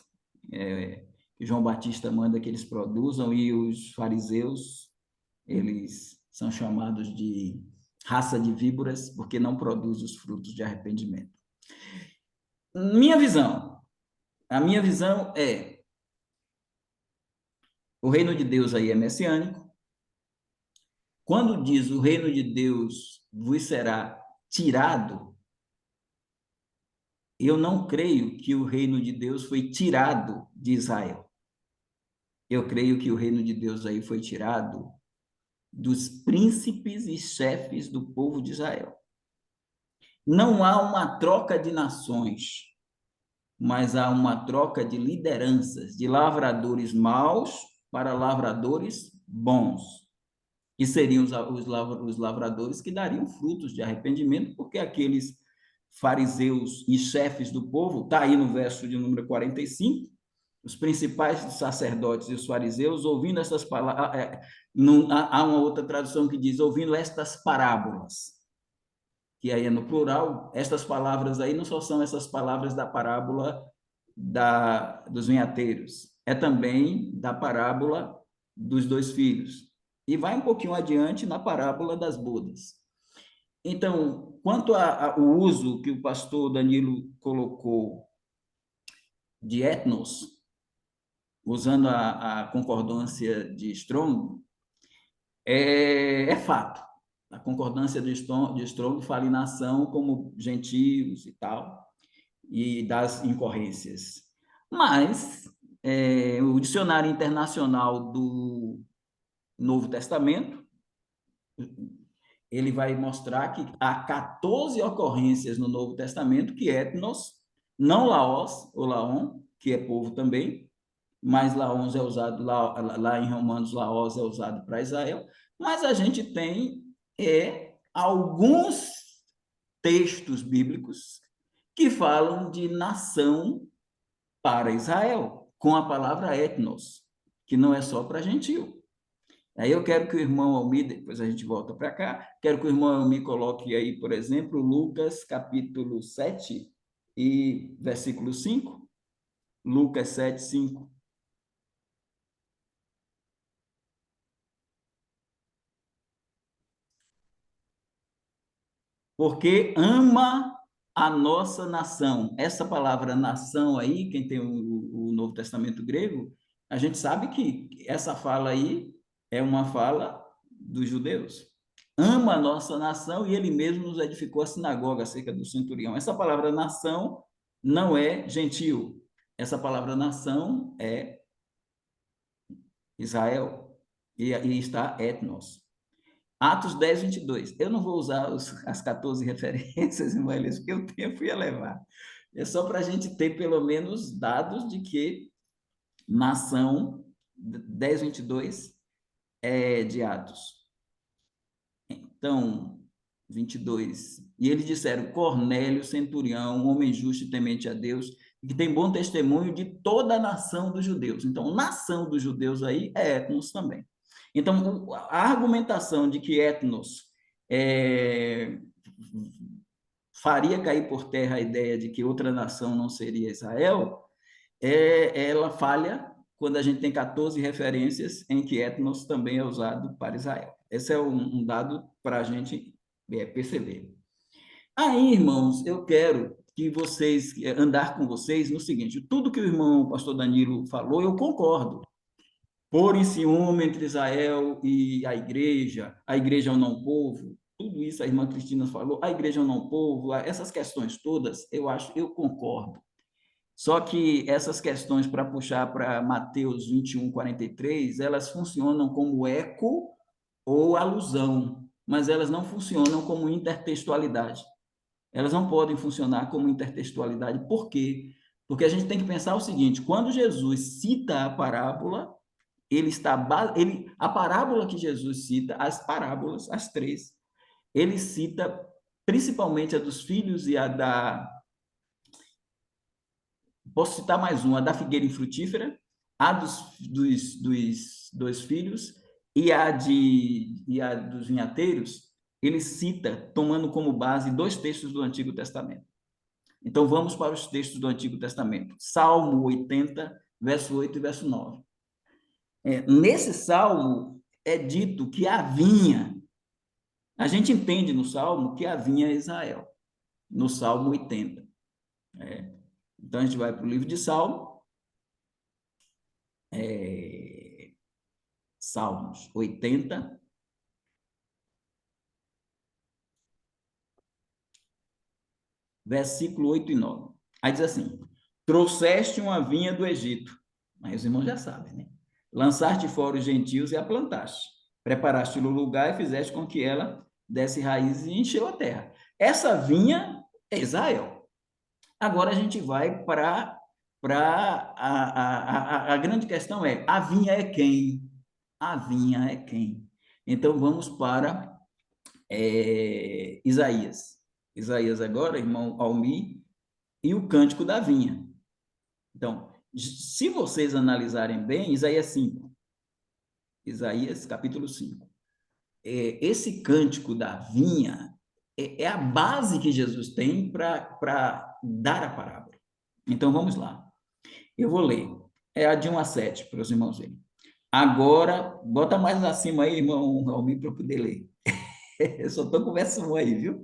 S2: que João Batista manda que eles produzam, e os fariseus, eles são chamados de raça de víboras, porque não produzem os frutos de arrependimento. A minha visão é, o reino de Deus aí é messiânico. Quando diz o reino de Deus vos será tirado, eu não creio que o reino de Deus foi tirado de Israel. Eu creio que o reino de Deus aí foi tirado dos príncipes e chefes do povo de Israel. Não há uma troca de nações, mas há uma troca de lideranças, de lavradores maus para lavradores bons, que seriam os lavradores que dariam frutos de arrependimento, porque aqueles fariseus e chefes do povo, está aí no verso de número 45, os principais sacerdotes e os fariseus, ouvindo essas palavras, há uma outra tradução que diz, ouvindo estas parábolas, que aí é no plural, estas palavras aí não só são essas palavras da parábola dos vinhateiros, é também da parábola dos 2 filhos. E vai um pouquinho adiante na parábola das bodas. Então, quanto ao uso que o pastor Danilo colocou de etnos, usando a concordância de Strong, é fato. A concordância de Strong fala em nação como gentios e tal, e das incorrências. Mas o Dicionário Internacional do Novo Testamento, ele vai mostrar que há 14 ocorrências no Novo Testamento que etnos, não laos ou laon, que é povo também, mas laons é usado, lá em Romanos, laos é usado para Israel, mas a gente tem alguns textos bíblicos que falam de nação para Israel, com a palavra etnos, que não é só para gentil. Aí eu quero que o irmão Almir, depois a gente volta para cá, quero que o irmão Almir coloque aí, por exemplo, Lucas capítulo 7 e versículo 5. Lucas 7, 5. porque ama a nossa nação. Essa palavra nação aí, quem tem o Novo Testamento grego, a gente sabe que essa fala aí é uma fala dos judeus. Ama a nossa nação e ele mesmo nos edificou a sinagoga acerca do centurião. Essa palavra nação não é gentil. Essa palavra nação é Israel. E está etnos. Atos 10, 22. Eu não vou usar as 14 referências, irmão Elias, porque o tempo ia levar. É só para a gente ter, pelo menos, dados de que nação, 10, 22, é de Atos. Então, 22. E eles disseram, Cornélio, centurião, um homem justo e temente a Deus, que tem bom testemunho de toda a nação dos judeus. Então, nação dos judeus aí é etnos também. Então, a argumentação de que etnos faria cair por terra a ideia de que outra nação não seria Israel, ela falha quando a gente tem 14 referências em que etnos também é usado para Israel. Esse é um dado para a gente perceber. Aí, irmãos, eu quero que vocês, andar com vocês no seguinte, tudo que o irmão pastor Danilo falou, eu concordo. Pôr em ciúme entre Israel e a igreja é um não povo, tudo isso a irmã Cristina falou, a igreja é um não povo, essas questões todas, eu concordo. Só que essas questões, para puxar para Mateus 21, 43, elas funcionam como eco ou alusão, mas elas não funcionam como intertextualidade. Elas não podem funcionar como intertextualidade. Por quê? Porque a gente tem que pensar o seguinte, quando Jesus cita a parábola, a parábola que Jesus cita, as parábolas, as três, ele cita principalmente a dos filhos e a da... Posso citar mais uma, a da figueira infrutífera, a dos dois filhos e a dos vinhateiros, ele cita, tomando como base 2 textos do Antigo Testamento. Então, vamos para os textos do Antigo Testamento. Salmo 80, verso 8 e verso 9. Nesse salmo é dito que a vinha, a gente entende no salmo que a vinha é Israel, no salmo 80. Então, a gente vai para o livro de Salmo, Salmos 80, versículo 8 e 9. Aí diz assim, trouxeste uma vinha do Egito, mas os irmãos já sabem, né? Lançaste fora os gentios e a plantaste. Preparaste-lhe o lugar e fizeste com que ela desse raízes e encheu a terra. Essa vinha é Israel. Agora a gente vai para a grande questão a vinha é quem? A vinha é quem? Então vamos para Isaías. Isaías agora, irmão Almi, e o cântico da vinha. Então, se vocês analisarem bem, Isaías 5. Isaías capítulo 5. Esse cântico da vinha é a base que Jesus tem para dar a parábola. Então, vamos lá. Eu vou ler. É a de 1 a 7, para os irmãos verem. Agora, bota mais acima aí, irmão Almir, para eu poder ler. Eu só estou com o verso 1 aí, viu?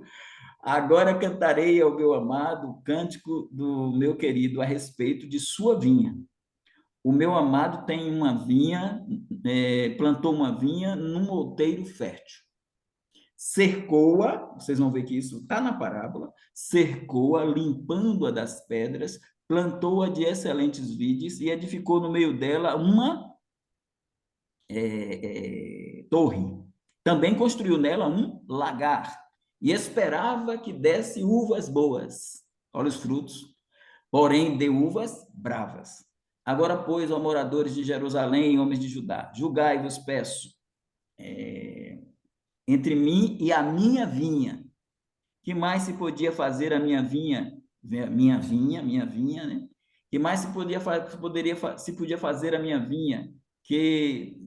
S2: Agora cantarei ao meu amado o cântico do meu querido a respeito de sua vinha. O meu amado tem uma vinha, plantou uma vinha num outeiro fértil. Cercou-a, vocês vão ver que isso está na parábola, cercou-a, limpando-a das pedras, plantou-a de excelentes vides e edificou no meio dela uma torre. Também construiu nela um lagar e esperava que desse uvas boas. Olha os frutos. Porém, deu uvas bravas. Agora, pois, ó moradores de Jerusalém, homens de Judá, julgai-vos, peço, entre mim e a minha vinha. Que mais se podia fazer a minha vinha? Minha vinha, né? Que mais se podia fazer a minha vinha que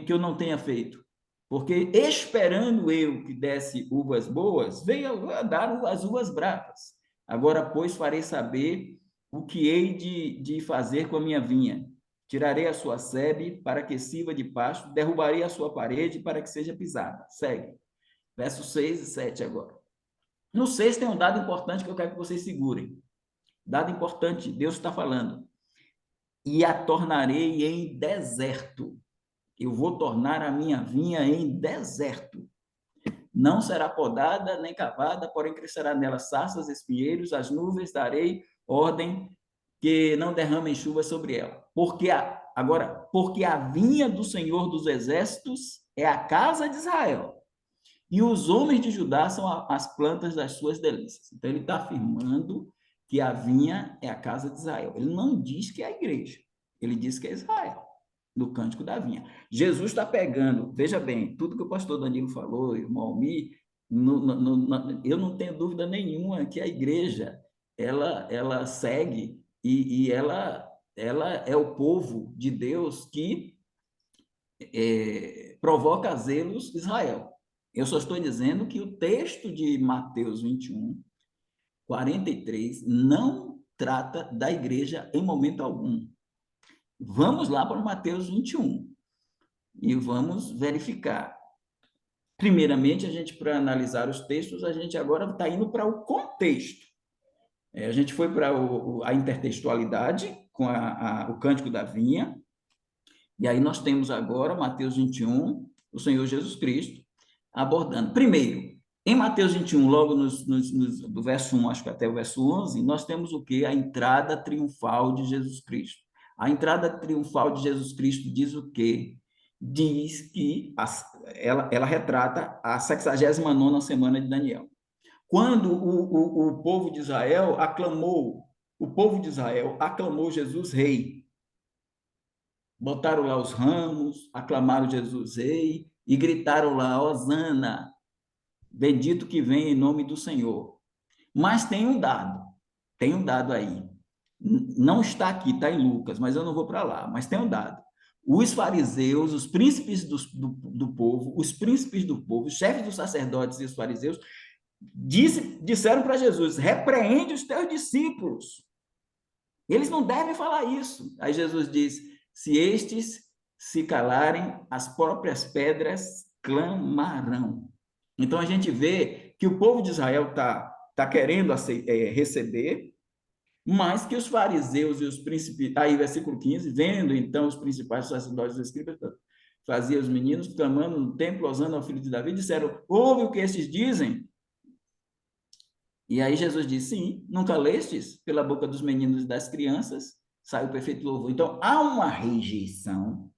S2: eu não tenha feito? Porque esperando eu que desse uvas boas, veio a dar as uvas bravas. Agora, pois, farei saber o que hei de fazer com a minha vinha. Tirarei a sua sebe para que sirva de pasto, derrubarei a sua parede para que seja pisada. Segue. Versos 6 e 7 agora. No 6 tem um dado importante que eu quero que vocês segurem. Dado importante, Deus está falando. E a tornarei em deserto. Eu vou tornar a minha vinha em deserto. Não será podada nem cavada, porém crescerá nela sarças, espinheiros, as nuvens darei ordem que não derramem chuva sobre ela. Porque a vinha do Senhor dos Exércitos é a casa de Israel, e os homens de Judá são as plantas das suas delícias. Então, ele está afirmando que a vinha é a casa de Israel. Ele não diz que é a igreja, ele diz que é Israel, no Cântico da Vinha. Jesus está pegando, veja bem, tudo que o pastor Danilo falou, e o Maumi, eu não tenho dúvida nenhuma que a igreja, ela segue e ela é o povo de Deus que provoca zelos Israel. Eu só estou dizendo que o texto de Mateus 21, 43, não trata da igreja em momento algum. Vamos lá para Mateus 21 e vamos verificar. Primeiramente, para analisar os textos, a gente agora está indo para o contexto. A gente foi para a intertextualidade, com o Cântico da Vinha, e aí nós temos agora, Mateus 21, o Senhor Jesus Cristo, abordando. Primeiro, em Mateus 21, logo do verso 1, acho que até o verso 11, nós temos o quê? A entrada triunfal de Jesus Cristo. A entrada triunfal de Jesus Cristo diz o quê? Diz que ela retrata a 69ª semana de Daniel. Quando o povo de Israel aclamou Jesus rei. Botaram lá os ramos, aclamaram Jesus rei e gritaram lá, Hosana, bendito que vem em nome do Senhor. Mas tem um dado aí. Não está aqui, está em Lucas, mas eu não vou para lá, mas tem um dado. Os fariseus, os príncipes do povo, os chefes dos sacerdotes e os fariseus, disseram para Jesus, repreende os teus discípulos. Eles não devem falar isso. Aí Jesus diz, se estes se calarem, as próprias pedras clamarão. Então, a gente vê que o povo de Israel tá querendo receber, mas que os fariseus e os príncipes... Aí, versículo 15, vendo, então, os principais sacerdotes e escribas faziam os meninos, clamando no templo, Hosana ao filho de Davi, disseram, ouve o que estes dizem? E aí Jesus disse, sim, nunca lestes? Pela boca dos meninos e das crianças sai o perfeito louvor. Então, há uma rejeição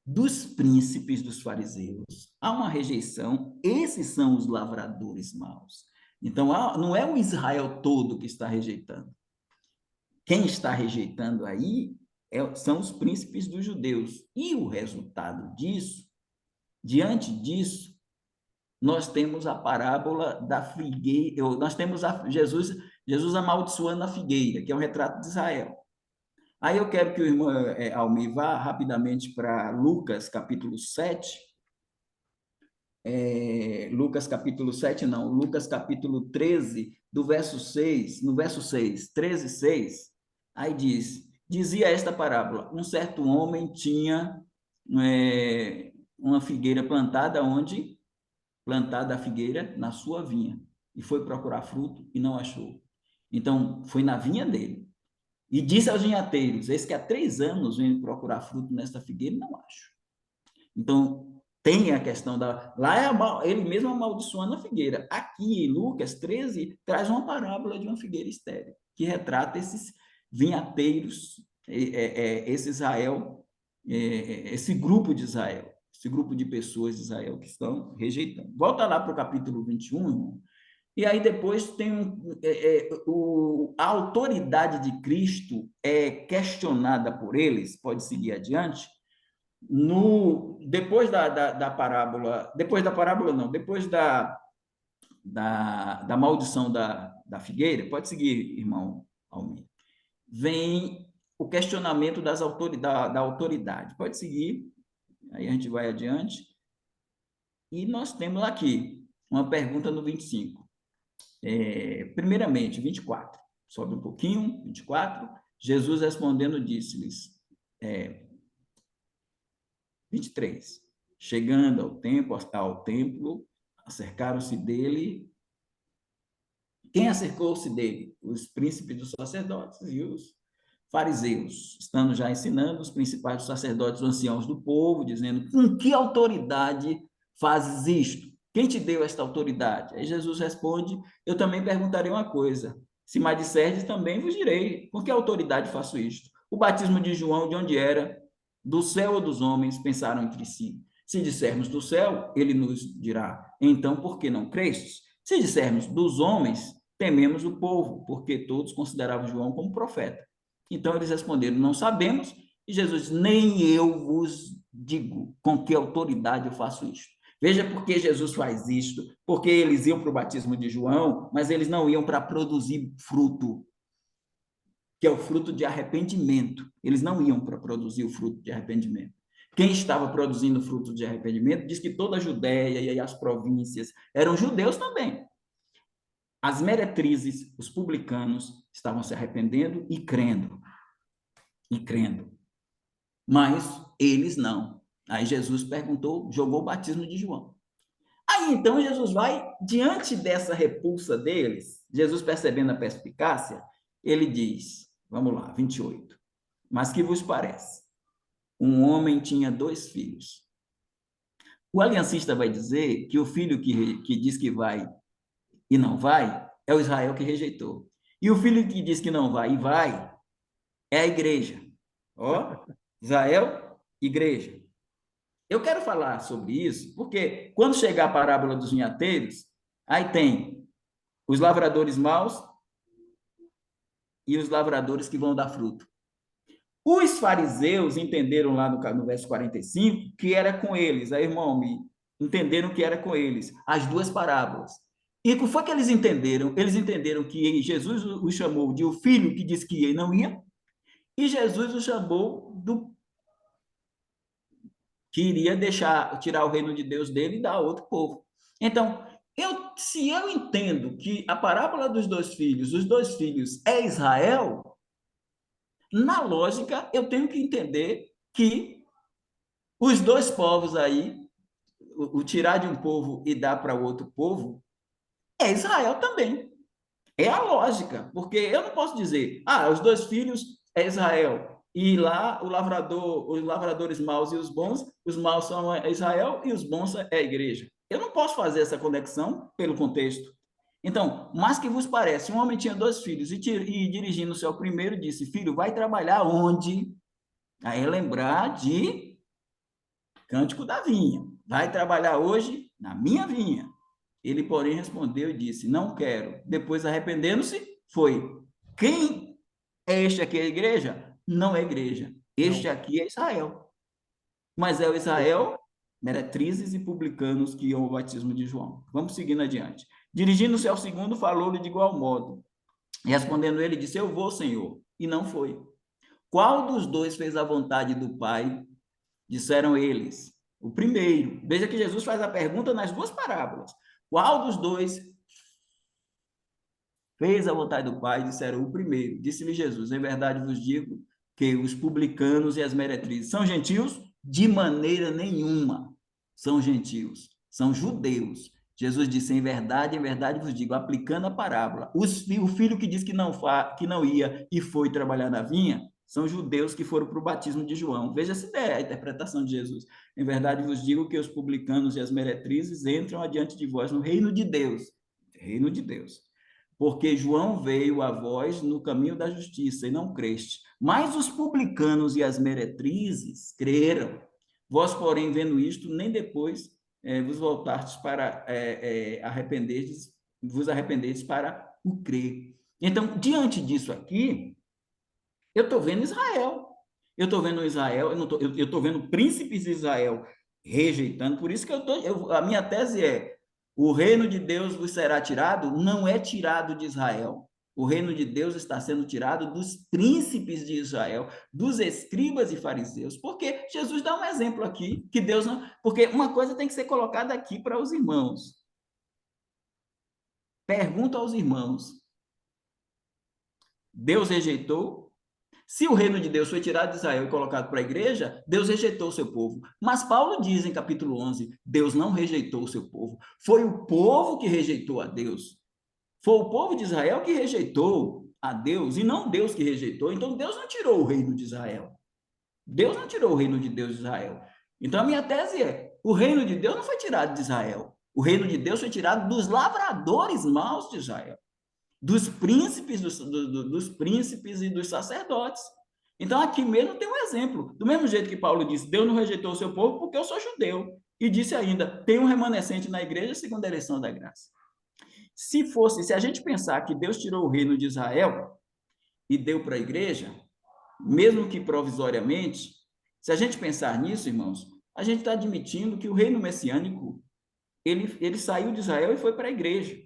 S2: dos príncipes dos fariseus. Há uma rejeição, esses são os lavradores maus. Então, não é o Israel todo que está rejeitando. Quem está rejeitando aí são os príncipes dos judeus. E o resultado disso, diante disso, nós temos a parábola da figueira, nós temos Jesus amaldiçoando a figueira, que é um retrato de Israel. Aí eu quero que o irmão Almir vá rapidamente para Lucas, capítulo 7. Lucas, capítulo 7, não. Lucas, capítulo 13, do verso 6, no verso 6, 13, 6. Aí dizia esta parábola, um certo homem tinha uma figueira plantada onde? Plantada a figueira na sua vinha, e foi procurar fruto e não achou. Então, foi na vinha dele. E disse aos vinhateiros, eis que há 3 anos venho procurar fruto nesta figueira e não acho. Então, tem a questão lá ele mesmo amaldiçoando a figueira. Aqui, em Lucas 13, traz uma parábola de uma figueira estéril, que retrata esses vinhateiros, esse Israel, esse grupo de Israel, esse grupo de pessoas de Israel que estão rejeitando. Volta lá para o capítulo 21, irmão, e aí depois tem a autoridade de Cristo é questionada por eles, pode seguir adiante, depois da parábola, depois da maldição da figueira, pode seguir, irmão Almir, vem o questionamento da autoridade, pode seguir, aí a gente vai adiante, e nós temos aqui uma pergunta no 25. Primeiramente, 24, sobe um pouquinho, 24, Jesus respondendo disse-lhes, 23, chegando ao templo, acercaram-se dele Quem acercou-se dele? Os príncipes dos sacerdotes e os fariseus, estando já ensinando os principais dos sacerdotes, os anciãos do povo, dizendo: com que autoridade fazes isto? Quem te deu esta autoridade? Aí Jesus responde: eu também perguntarei uma coisa. Se mais disserdes, também vos direi. Com que autoridade faço isto? O batismo de João, de onde era? Do céu ou dos homens? Pensaram entre si. Se dissermos do céu, ele nos dirá: então, por que não crestes? Se dissermos dos homens, tememos o povo, porque todos consideravam João como profeta. Então eles responderam: não sabemos. E Jesus disse: nem eu vos digo com que autoridade eu faço isto. Veja por que Jesus faz isto. Porque eles iam para o batismo de João, mas eles não iam para produzir fruto, que é o fruto de arrependimento. Eles não iam para produzir o fruto de arrependimento. Quem estava produzindo fruto de arrependimento diz que toda a Judéia e as províncias eram judeus também. As meretrizes, os publicanos, estavam se arrependendo e crendo. E crendo. Mas eles não. Aí Jesus perguntou, jogou o batismo de João. Aí então Jesus vai, diante dessa repulsa deles, Jesus percebendo a perspicácia, ele diz, vamos lá, 28. Mas que vos parece? Um homem tinha 2 filhos. O aliancista vai dizer que o filho que diz que vai e não vai é o Israel que rejeitou. E o filho que diz que não vai e vai é a igreja. Ó, Israel, igreja. Eu quero falar sobre isso porque quando chegar a parábola dos vinhateiros, aí tem os lavradores maus e os lavradores que vão dar fruto. Os fariseus entenderam lá no verso 45 que era com eles. Aí, irmão, entenderam que era com eles. As 2 parábolas. E o que foi que eles entenderam? Eles entenderam que Jesus o chamou de o filho que disse que ia e não ia, e Jesus o chamou do que iria tirar o reino de Deus dele e dar a outro povo. Então, se eu entendo que a parábola dos 2 filhos, os 2 filhos é Israel, na lógica, eu tenho que entender que os 2 povos aí, o tirar de um povo e dar para outro povo, é Israel também. É a lógica, porque eu não posso dizer, os 2 filhos é Israel, e lá os lavradores maus e os maus são Israel e os bons é a igreja. Eu não posso fazer essa conexão pelo contexto. Então, mas que vos parece, um homem tinha 2 filhos e dirigindo-se ao primeiro disse: filho, vai trabalhar onde? Aí lembrar de Cântico da Vinha. Vai trabalhar hoje na minha vinha. Ele, porém, respondeu e disse: não quero. Depois, arrependendo-se, foi. Quem é este aqui? A igreja? Não é igreja. Este aqui é Israel. Mas é o Israel, meretrizes e publicanos que iam ao batismo de João. Vamos seguindo adiante. Dirigindo-se ao segundo, falou-lhe de igual modo. Respondendo ele, disse: eu vou, Senhor. E não foi. Qual dos 2 fez a vontade do Pai? Disseram eles: o primeiro. Veja que Jesus faz a pergunta nas 2 parábolas. Qual dos 2 fez a vontade do Pai? Disseram: o primeiro. Disse-lhe Jesus: em verdade vos digo que os publicanos e as meretrizes são gentios? De maneira nenhuma são gentios, são judeus. Jesus disse: em verdade vos digo, aplicando a parábola, o filho que diz que não ia e foi trabalhar na vinha, são judeus que foram para o batismo de João. Veja essa ideia, a interpretação de Jesus. Em verdade vos digo que os publicanos e as meretrizes entram adiante de vós no reino de Deus. Reino de Deus. Porque João veio a vós no caminho da justiça e não creste. Mas os publicanos e as meretrizes creram. Vós, porém, vendo isto, nem depois vos voltastes para vos arrependeis para o crer. Então, diante disso aqui, eu estou vendo Israel. Eu estou vendo Israel, eu estou vendo príncipes de Israel rejeitando. Por isso que a minha tese é: o reino de Deus vos será tirado? Não é tirado de Israel. O reino de Deus está sendo tirado dos príncipes de Israel, dos escribas e fariseus. Porque Jesus dá um exemplo aqui, que Deus não... Porque uma coisa tem que ser colocada aqui para os irmãos. Pergunta aos irmãos: Deus rejeitou? Se o reino de Deus foi tirado de Israel e colocado para a igreja, Deus rejeitou o seu povo. Mas Paulo diz em capítulo 11, Deus não rejeitou o seu povo. Foi o povo que rejeitou a Deus. Foi o povo de Israel que rejeitou a Deus, e não Deus que rejeitou. Então, Deus não tirou o reino de Israel. Deus não tirou o reino de Deus de Israel. Então, a minha tese é, o reino de Deus não foi tirado de Israel. O reino de Deus foi tirado dos lavradores maus de Israel, dos príncipes, dos príncipes e dos sacerdotes. Então, aqui mesmo tem um exemplo. Do mesmo jeito que Paulo disse, Deus não rejeitou o seu povo porque eu sou judeu. E disse ainda, tem um remanescente na igreja segundo a eleição da graça. Se a gente pensar que Deus tirou o reino de Israel e deu para a igreja, mesmo que provisoriamente, se a gente pensar nisso, irmãos, a gente está admitindo que o reino messiânico, ele saiu de Israel e foi para a igreja.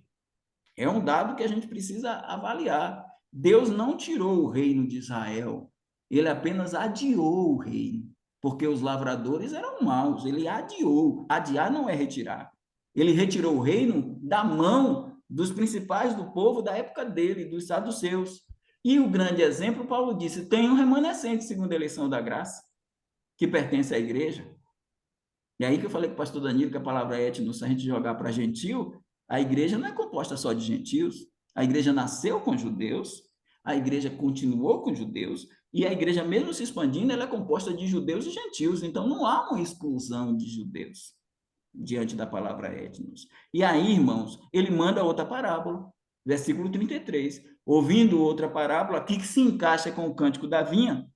S2: É um dado que a gente precisa avaliar. Deus não tirou o reino de Israel, ele apenas adiou o reino, porque os lavradores eram maus, ele adiou. Adiar não é retirar. Ele retirou o reino da mão dos principais do povo da época dele, dos saduceus. E o grande exemplo, Paulo disse, tem um remanescente segundo a eleição da graça, que pertence à igreja. E aí que eu falei com o pastor Danilo que a palavra etnos, se a gente jogar para gentil, a igreja não é composta só de gentios. A igreja nasceu com judeus, a igreja continuou com judeus, e a igreja, mesmo se expandindo, ela é composta de judeus e gentios. Então, não há uma exclusão de judeus diante da palavra etnos. E aí, irmãos, ele manda outra parábola, versículo 33. Ouvindo outra parábola, aqui que se encaixa com o cântico da vinha,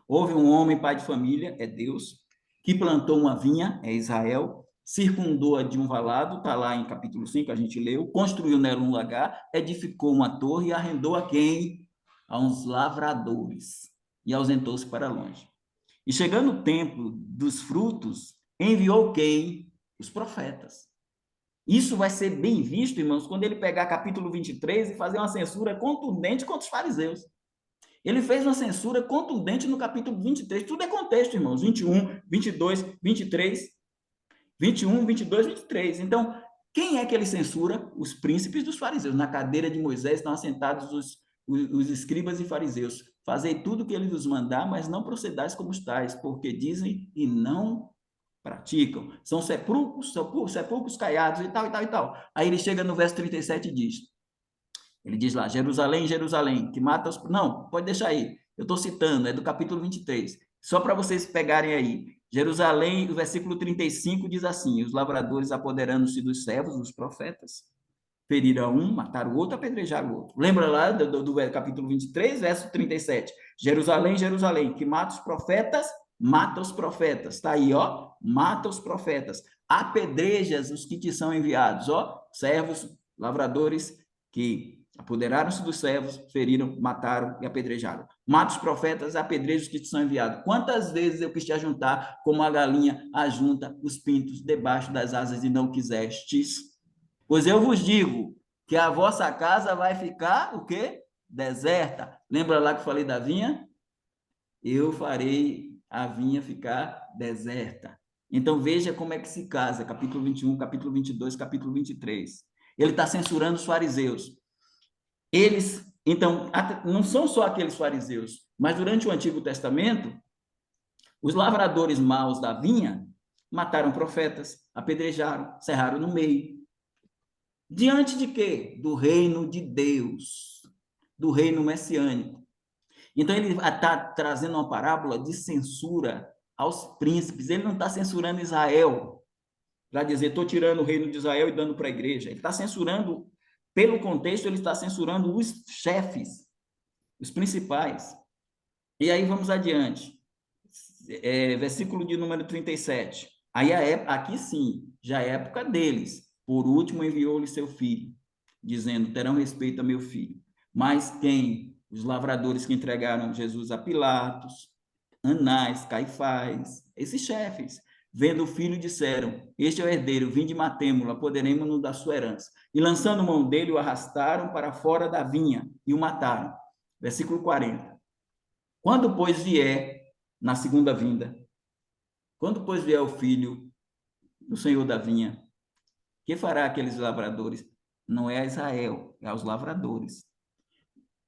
S2: houve um homem, pai de família, é Deus, que plantou uma vinha, é Israel, circundou-a de um valado, está lá em capítulo 5, a gente leu, construiu nela um lagar, edificou uma torre e arrendou a quem? A uns lavradores, e ausentou-se para longe. E chegando o tempo dos frutos, enviou quem? Os profetas. Isso vai ser bem visto, irmãos, quando ele pegar capítulo 23 e fazer uma censura contundente contra os fariseus. Ele fez uma censura contundente no capítulo 23. Tudo é contexto, irmãos. 21, 22, 23. 21, 22, 23. Então, quem é que ele censura? Os príncipes dos fariseus. Na cadeira de Moisés estão assentados os escribas e fariseus. Fazei tudo o que ele vos mandar, mas não procedais como tais, porque dizem e não praticam. São sepulcros caiados e tal, e tal, e tal. Aí ele chega no verso 37 e diz... Ele diz lá, Jerusalém, Jerusalém, que mata os... Não, pode deixar aí. Eu estou citando, é do capítulo 23. Só para vocês pegarem aí. Jerusalém, o versículo 35 diz assim, os lavradores apoderando-se dos servos, os profetas, feriram um, mataram o outro, apedrejaram o outro. Lembra lá do capítulo 23, verso 37. Jerusalém, Jerusalém, que mata os profetas, mata os profetas. Está aí, ó, mata os profetas. Apedrejas os que te são enviados, ó, servos, lavradores que apoderaram-se dos servos, feriram, mataram e apedrejaram. Mata os profetas, apedreja os que te são enviados. Quantas vezes eu quis te ajuntar, como a galinha ajunta os pintos debaixo das asas e não quisestes? Pois eu vos digo que a vossa casa vai ficar, o quê? Deserta. Lembra lá que eu falei da vinha? Eu farei a vinha ficar deserta. Então veja como é que se casa, capítulo 21, capítulo 22, capítulo 23. Ele está censurando os fariseus. Eles, então, não são só aqueles fariseus, mas durante o Antigo Testamento, os lavradores maus da vinha mataram profetas, apedrejaram, cerraram no meio. Diante de quê? Do reino de Deus, do reino messiânico. Então, ele está trazendo uma parábola de censura aos príncipes. Ele não está censurando Israel, para dizer, estou tirando o reino de Israel e dando para a igreja. Ele está censurando... Pelo contexto, ele está censurando os chefes, os principais. E aí vamos adiante. Versículo de número 37. Aí aqui sim, já é época deles. Por último, enviou-lhe seu filho, dizendo, terão respeito a meu filho. Mas quem? Os lavradores que entregaram Jesus a Pilatos, Anás, Caifás, esses chefes. Vendo o filho, disseram, este é o herdeiro, vinde e matemo-lo, apoderemo-nos da sua herança. E lançando mão dele, o arrastaram para fora da vinha e o mataram. Versículo 40. Quando, pois, vier na segunda vinda, quando, pois, vier o filho do Senhor da vinha, que fará aqueles lavradores? Não é a Israel, é aos lavradores.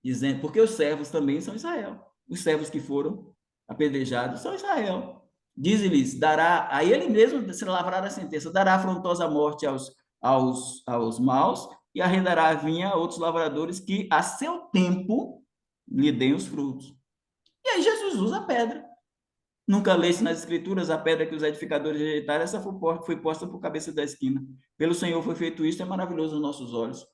S2: Dizendo, porque os servos também são Israel. Os servos que foram apedrejados são Israel. Diz-lhes, dará, a ele mesmo se lavrar a sentença, dará afrontosa morte aos maus e arrendará a vinha a outros lavradores que, a seu tempo, lhe deem os frutos. E aí Jesus usa a pedra. Nunca leste nas Escrituras a pedra que os edificadores rejeitaram, essa foi posta por cabeça da esquina. Pelo Senhor foi feito isto, é maravilhoso aos nossos olhos.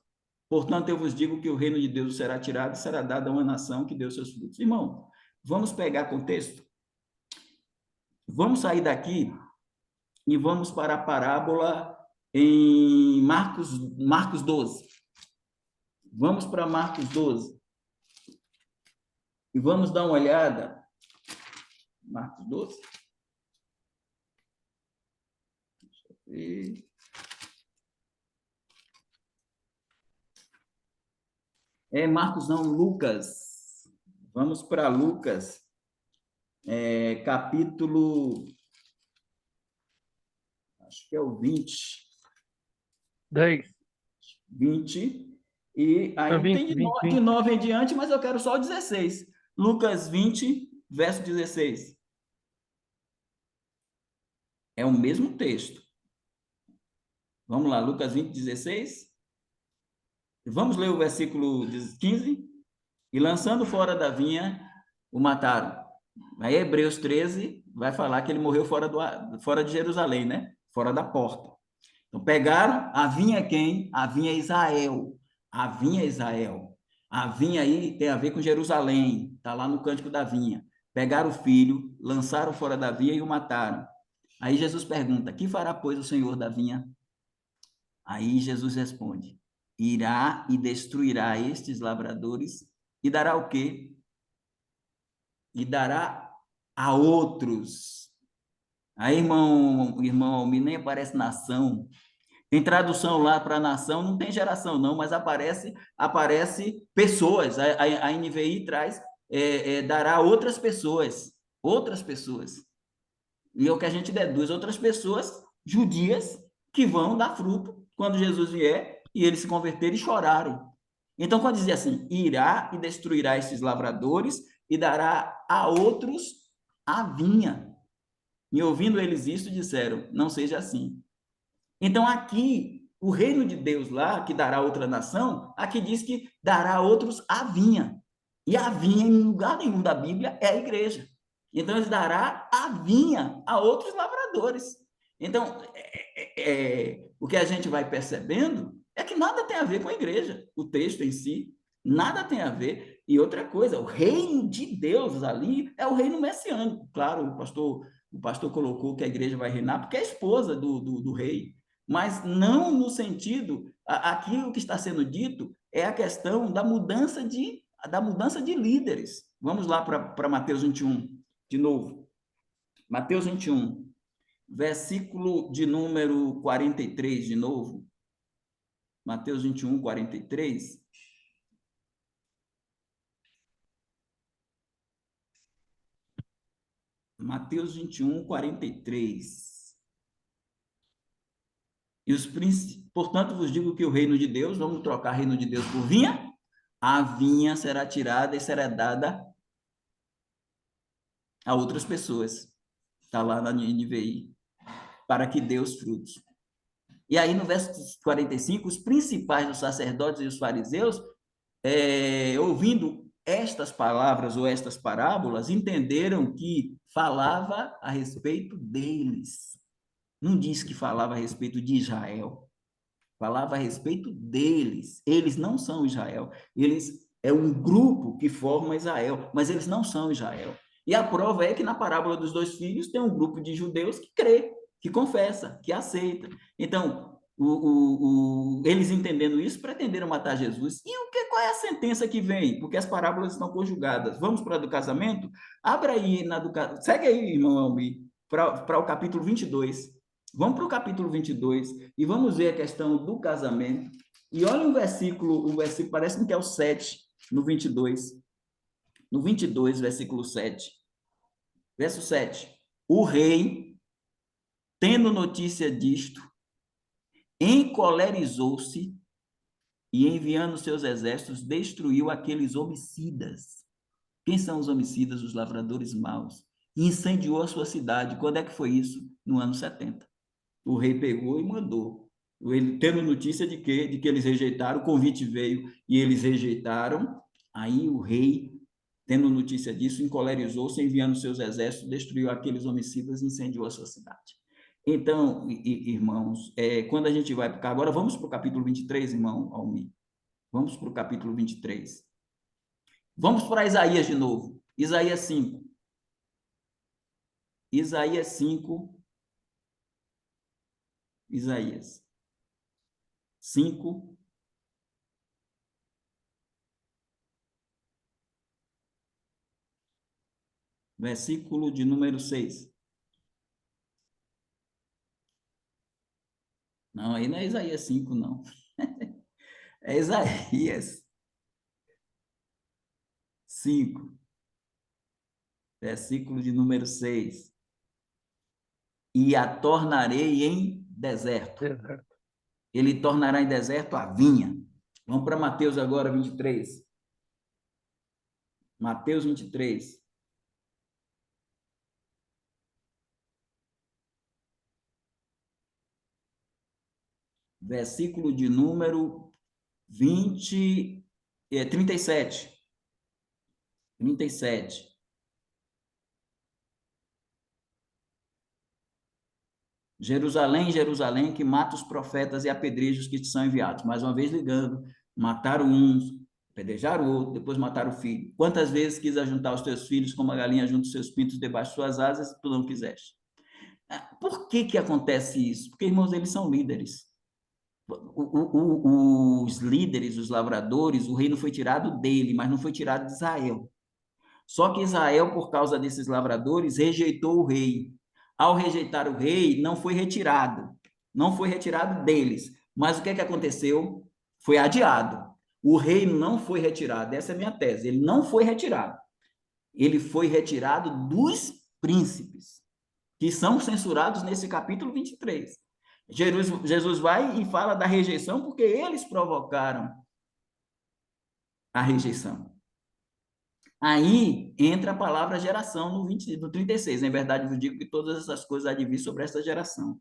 S2: Portanto, eu vos digo que o reino de Deus será tirado e será dado a uma nação que deu seus frutos. Irmão, vamos pegar contexto? Vamos sair daqui e vamos para a parábola em Marcos 12. Vamos para Marcos 12. E vamos dar uma olhada. Marcos 12. Deixa eu ver. Marcos não, Lucas. Vamos para Lucas, capítulo, acho que é o 20.
S5: 10.
S2: 20. E aí
S5: 20,
S2: tem de
S5: 20.
S2: 9 em diante, mas eu quero só o 16. Lucas 20, verso 16. É o mesmo texto. Vamos lá, Lucas 20, 16. Vamos ler o versículo 15. E lançando fora da vinha, o mataram. Aí Hebreus 13 vai falar que ele morreu fora de Jerusalém, né? Fora da porta. Então pegaram a vinha quem? A vinha Israel. A vinha Israel. A vinha aí tem a ver com Jerusalém, está lá no Cântico da Vinha. Pegaram o filho, lançaram fora da vinha e o mataram. Aí Jesus pergunta: que fará, pois, o Senhor da vinha? Aí Jesus responde: irá e destruirá estes lavradores e dará o quê? E dará a outros. Aí, irmão Almir, nem aparece nação. Tem tradução lá para nação, não tem geração não, mas aparece pessoas. A NVI traz, dará outras pessoas. E é o que a gente deduz, outras pessoas judias que vão dar fruto quando Jesus vier e eles se converterem e chorarem. Então, quando dizia assim, irá e destruirá esses lavradores e dará a outros a vinha. E ouvindo eles isto, disseram, não seja assim. Então, aqui, o reino de Deus lá, que dará a outra nação, aqui diz que dará a outros a vinha. E a vinha, em lugar nenhum da Bíblia, é a igreja. Então, ele dará a vinha a outros lavradores. Então, o que a gente vai percebendo é que nada tem a ver com a igreja, o texto em si, nada tem a ver. E outra coisa, o reino de Deus ali é o reino messiânico. Claro, o pastor colocou que a igreja vai reinar porque é a esposa do rei, mas não no sentido, aqui o que está sendo dito é a questão da mudança de líderes. Vamos lá para Mateus 21, de novo. Mateus 21, versículo de número 43, de novo. Mateus 21, 43. Mateus 21, 43. Portanto, vos digo que o reino de Deus, vamos trocar reino de Deus por vinha, a vinha será tirada e será dada a outras pessoas. Está lá na NVI, para que dê os frutos. E aí, no verso 45, os principais dos sacerdotes e os fariseus, ouvindo estas palavras ou estas parábolas, entenderam que falava a respeito deles. Não diz que falava a respeito de Israel. Falava a respeito deles. Eles não são Israel. Eles é um grupo que forma Israel, mas eles não são Israel. E a prova é que na parábola dos dois filhos tem um grupo de judeus que crê, que confessa, que aceita. Então, eles entendendo isso, pretenderam matar Jesus. E qual é a sentença que vem? Porque as parábolas estão conjugadas. Vamos para a do casamento? Abra aí segue aí, irmão Almir, para o capítulo 22. Vamos para o capítulo 22 e vamos ver a questão do casamento. E olha o versículo parece que é o 7, no 22. No 22, versículo 7. Verso 7. O rei, tendo notícia disto, encolerizou-se e, enviando seus exércitos, destruiu aqueles homicidas. Quem são os homicidas? Os lavradores maus. E incendiou a sua cidade. Quando é que foi isso? No ano 70. O rei pegou e mandou. Ele tendo notícia de quê? De que eles rejeitaram, o convite veio e eles rejeitaram. Aí o rei, tendo notícia disso, encolerizou-se, enviando seus exércitos, destruiu aqueles homicidas e incendiou a sua cidade. Então, irmãos, quando a gente vai para cá, agora vamos para o capítulo 23, irmão Almir. Vamos para o capítulo 23. Vamos para Isaías de novo. Isaías 5. Isaías 5. Isaías 5. Versículo de número 6. Não, aí não é Isaías 5, não. É Isaías 5, versículo de número 6. E a tornarei em deserto.
S5: Deserto.
S2: Ele tornará em deserto a vinha. Vamos para Mateus agora, 23. Mateus 23. Versículo de número 37. 37. Jerusalém, Jerusalém, que mata os profetas e apedreja os que te são enviados. Mais uma vez ligando, mataram uns, apedrejaram o outro, depois mataram o filho. Quantas vezes quis ajuntar os teus filhos como a galinha junta os seus pintos debaixo de suas asas e tu não quiseste? Por que que acontece isso? Porque, irmãos, eles são líderes. Os líderes, os lavradores, o reino foi tirado dele, mas não foi tirado de Israel. Só que Israel, por causa desses lavradores, rejeitou o rei. Ao rejeitar o rei, não foi retirado deles. Mas o que é que aconteceu? Foi adiado. O reino não foi retirado, essa é a minha tese, ele não foi retirado. Ele foi retirado dos príncipes, que são censurados nesse capítulo 23. Jesus vai e fala da rejeição porque eles provocaram a rejeição. Aí entra a palavra geração no 36. Na verdade, eu digo que todas essas coisas há de vir sobre essa geração.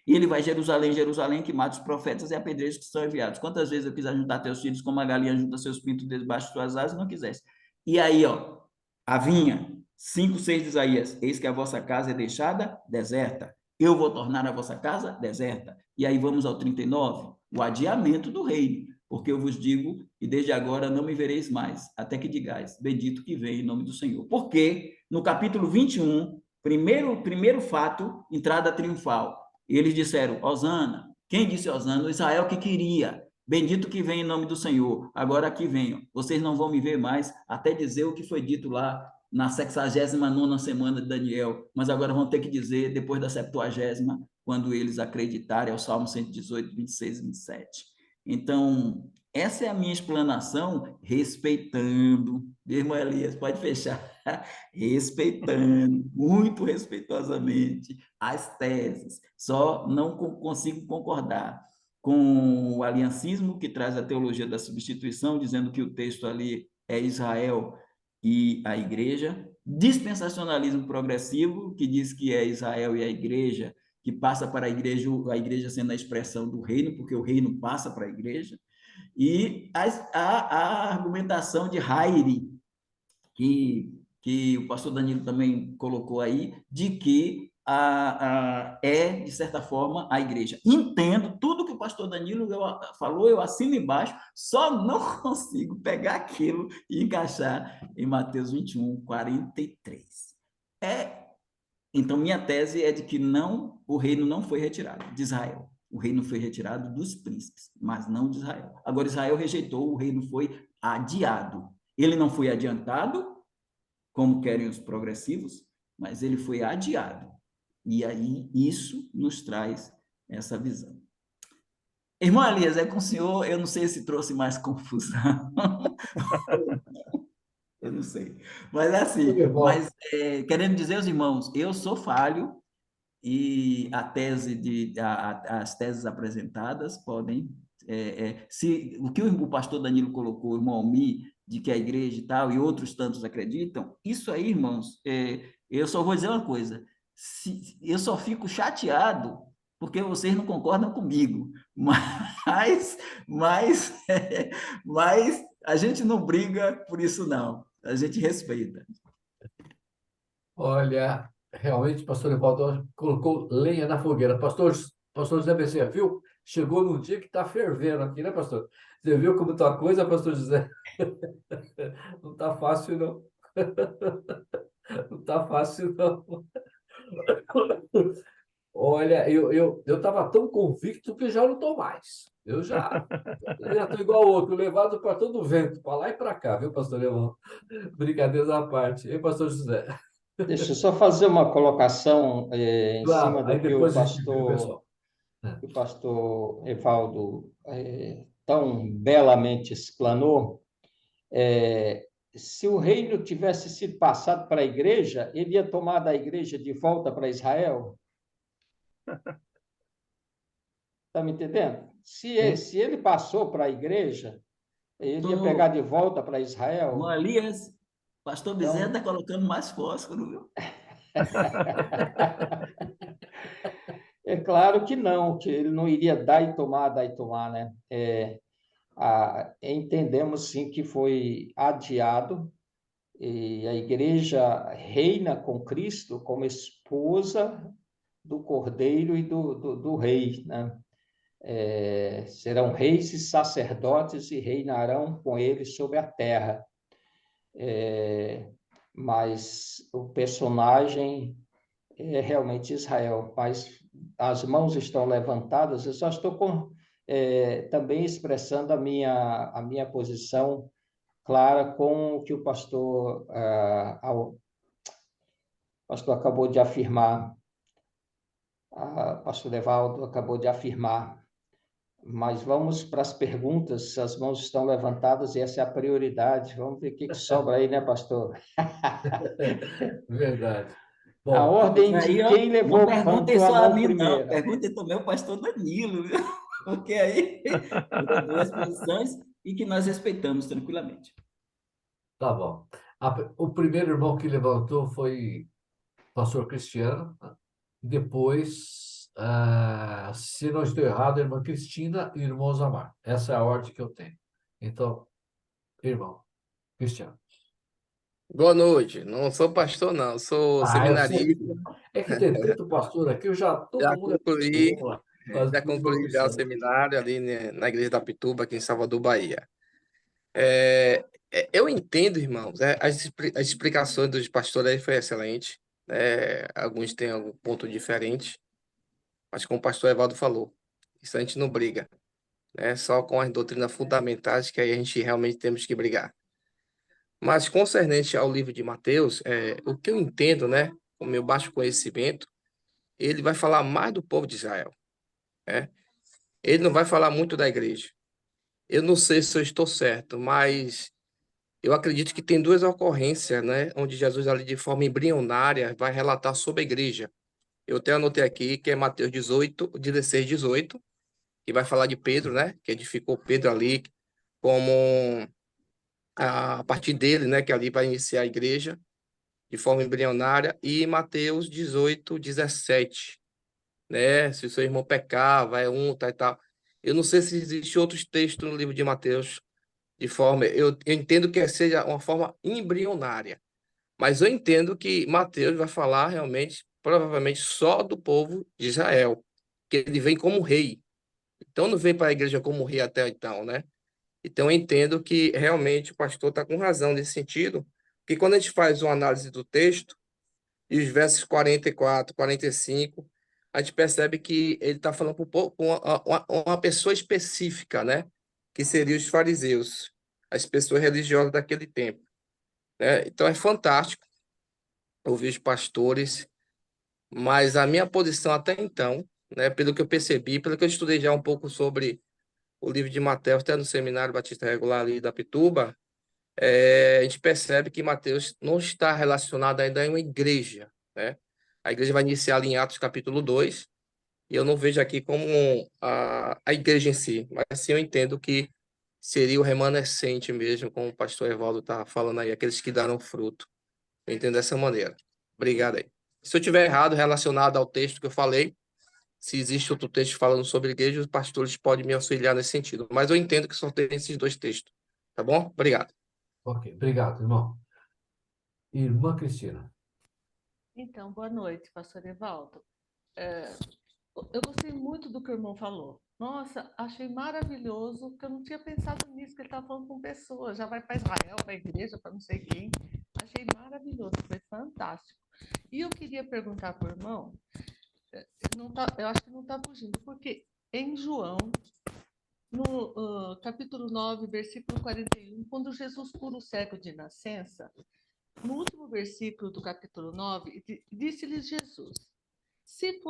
S2: E ele vai, Jerusalém, Jerusalém, que mata os profetas e apedreja os que são enviados. Quantas vezes eu quis ajuntar teus filhos como a galinha junta seus pintos debaixo de suas asas, não quisesse. E aí, ó, a vinha, 5:6 de Isaías, eis que a vossa casa é deixada deserta. Eu vou tornar a vossa casa deserta. E aí vamos ao 39, o adiamento do reino. Porque eu vos digo, e desde agora não me vereis mais, até que digais, bendito que vem em nome do Senhor. Porque no capítulo 21, primeiro fato, entrada triunfal, eles disseram, Hosana. Quem disse Hosana? O Israel que queria. Bendito que vem em nome do Senhor. Agora aqui venham. Vocês não vão me ver mais até dizer o que foi dito lá na 69ª semana de Daniel. Mas agora vão ter que dizer depois da 70ª, quando eles acreditarem, é o Salmo 118, 26 e 27. Então, essa é a minha explanação, respeitando. Irmão Elias, pode fechar. Respeitando, muito respeitosamente, as teses. Só não consigo concordar com o aliancismo, que traz a teologia da substituição, dizendo que o texto ali é Israel e a igreja. Dispensacionalismo progressivo, que diz que é Israel e a igreja, que passa para a igreja sendo a expressão do reino, porque o reino passa para a igreja. E a argumentação de Hayre, que o pastor Danilo também colocou aí, de que é, de certa forma, a igreja. Entendo tudo que o pastor Danilo falou, eu assino embaixo, só não consigo pegar aquilo e encaixar em Mateus 21, 43. Então, minha tese é de que o reino não foi retirado de Israel. O reino foi retirado dos príncipes, mas não de Israel. Agora, Israel rejeitou, o reino foi adiado. Ele não foi adiantado, como querem os progressivos, mas ele foi adiado. E aí, isso nos traz essa visão. Irmão Elias, é com o senhor, eu não sei se trouxe mais confusão. Eu não sei. Mas é assim, querendo dizer aos irmãos, eu sou falho e as teses apresentadas podem... se o que o pastor Danilo colocou, o irmão Almir, de que a igreja e tal, e outros tantos acreditam, isso aí, irmãos, eu só vou dizer uma coisa, eu só fico chateado porque vocês não concordam comigo, mas, mas, mas a gente não briga por isso, não. A gente respeita.
S4: Olha, realmente, pastor Evaldo colocou lenha na fogueira. Pastor José Bezerra, viu? Chegou num dia que está fervendo aqui, né, pastor? Você viu como está a coisa, pastor José? Não está fácil, não. Não está fácil, não. Olha, eu estava tão convicto que já não estou mais. Eu já estou igual ao outro, levado para todo o vento, para lá e para cá, viu, pastor Evaldo? Brincadeiras à parte. E pastor José?
S8: Deixa eu só fazer uma colocação em cima
S4: Claro, aí
S8: do que
S4: depois a gente viu, pessoal.
S8: o pastor Evaldo tão belamente explanou. Se o reino tivesse sido passado para a igreja, ele ia tomar da igreja de volta para Israel? Está me entendendo? Se ele passou para a igreja, ele ia pegar de volta para
S2: Irmão
S8: Israel?
S2: Elias, pastor Bezerra
S8: Então,
S2: está colocando mais fósforo, viu?
S8: é claro que não, que ele não iria dar e tomar, né? Entendemos sim que foi adiado, e a igreja reina com Cristo como esposa do Cordeiro e do Rei, né? Serão reis e sacerdotes e reinarão com ele sobre a terra. Mas o personagem é realmente Israel, mas as mãos estão levantadas, eu só estou também expressando a minha posição clara com o que o pastor acabou de afirmar, pastor Evaldo acabou de afirmar. Mas vamos para as perguntas, as mãos estão levantadas e essa é a prioridade. Vamos ver o que sobra aí, né, pastor?
S4: Verdade.
S8: A
S4: Bom,
S8: ordem
S2: Aí,
S8: de
S2: ó,
S8: quem
S2: não perguntem
S8: levantou a
S2: só a
S8: mão
S2: mim, não.
S8: primeiro.
S2: Perguntem também ao pastor Danilo, viu? Porque aí foram duas posições e que nós respeitamos tranquilamente.
S4: tá bom. O primeiro irmão que levantou foi o pastor Cristiano. Depois, se não estou errado, a irmã Cristina e o irmão Zamar. Essa é a ordem que eu tenho. Então, irmão, Cristiano.
S9: Boa noite. Não sou pastor, não. Sou
S4: Eu sei.
S9: seminarista.
S4: É que tem tanto pastor aqui, todo
S9: Já
S4: mundo é pastor.
S9: concluí,
S4: Vamos lá. Mas
S9: já
S4: o irmão
S9: concluí já o
S4: Cristiano.
S9: seminário ali, né, na Igreja da Pituba, aqui em Salvador, Bahia. Eu entendo, irmãos, as explicações dos pastores aí foi excelente. Alguns têm algum ponto diferente, mas como o pastor Evaldo falou, isso a gente não briga. Só com as doutrinas fundamentais que aí a gente realmente temos que brigar. Mas concernente ao livro de Mateus, o que eu entendo, né, com o meu baixo conhecimento, ele vai falar mais do povo de Israel, né? Ele não vai falar muito da igreja. Eu não sei se eu estou certo, mas eu acredito que tem duas ocorrências, né, onde Jesus ali de forma embrionária vai relatar sobre a igreja. Eu até anotei aqui que é Mateus 18, 16, 18, que vai falar de Pedro, né, que edificou Pedro ali como a partir dele, né, que ali vai iniciar a igreja de forma embrionária, e Mateus 18, 17, né? Se o seu irmão pecar, vai tal e tal. Eu não sei se existe outros textos no livro de Mateus de forma. Eu entendo que seja uma forma embrionária, mas eu entendo que Mateus vai falar realmente, provavelmente, só do povo de Israel, que ele vem como rei. Então, não vem para a igreja como rei até então, né? Então, eu entendo que realmente o pastor está com razão nesse sentido, que quando a gente faz uma análise do texto, e os versos 44, 45, a gente percebe que ele está falando com uma pessoa específica, né? Que seriam os fariseus, as pessoas religiosas daquele tempo, né? Então é fantástico ouvir os pastores, mas a minha posição até então, né? Pelo que eu percebi, pelo que eu estudei já um pouco sobre o livro de Mateus, até no Seminário Batista Regular ali da Pituba, a gente percebe que Mateus não está relacionado ainda a uma igreja, né? A igreja vai iniciar ali em Atos capítulo 2, e eu não vejo aqui como a igreja em si, mas sim eu entendo que seria o remanescente mesmo, como o pastor Evaldo está falando aí, aqueles que deram fruto. Eu entendo dessa maneira. Obrigado aí. Se eu tiver errado relacionado ao texto que eu falei, Se existe outro texto falando sobre igreja, os pastores podem me auxiliar nesse sentido. Mas eu entendo que só tem esses dois textos. Tá bom? Obrigado.
S4: Ok, obrigado, irmão. Irmã Cristina.
S10: Então, boa noite, pastor Evaldo. Eu gostei muito do que o irmão falou. Nossa, achei maravilhoso, porque eu não tinha pensado nisso, que ele estava falando com pessoas, já vai para Israel, para a igreja, para não sei quem. Achei maravilhoso, foi fantástico. E eu queria perguntar para o irmão, eu acho que não está fugindo, porque em João, no capítulo 9, versículo 41, quando Jesus cura o cego de nascença, no último versículo do capítulo 9, disse-lhes Jesus: se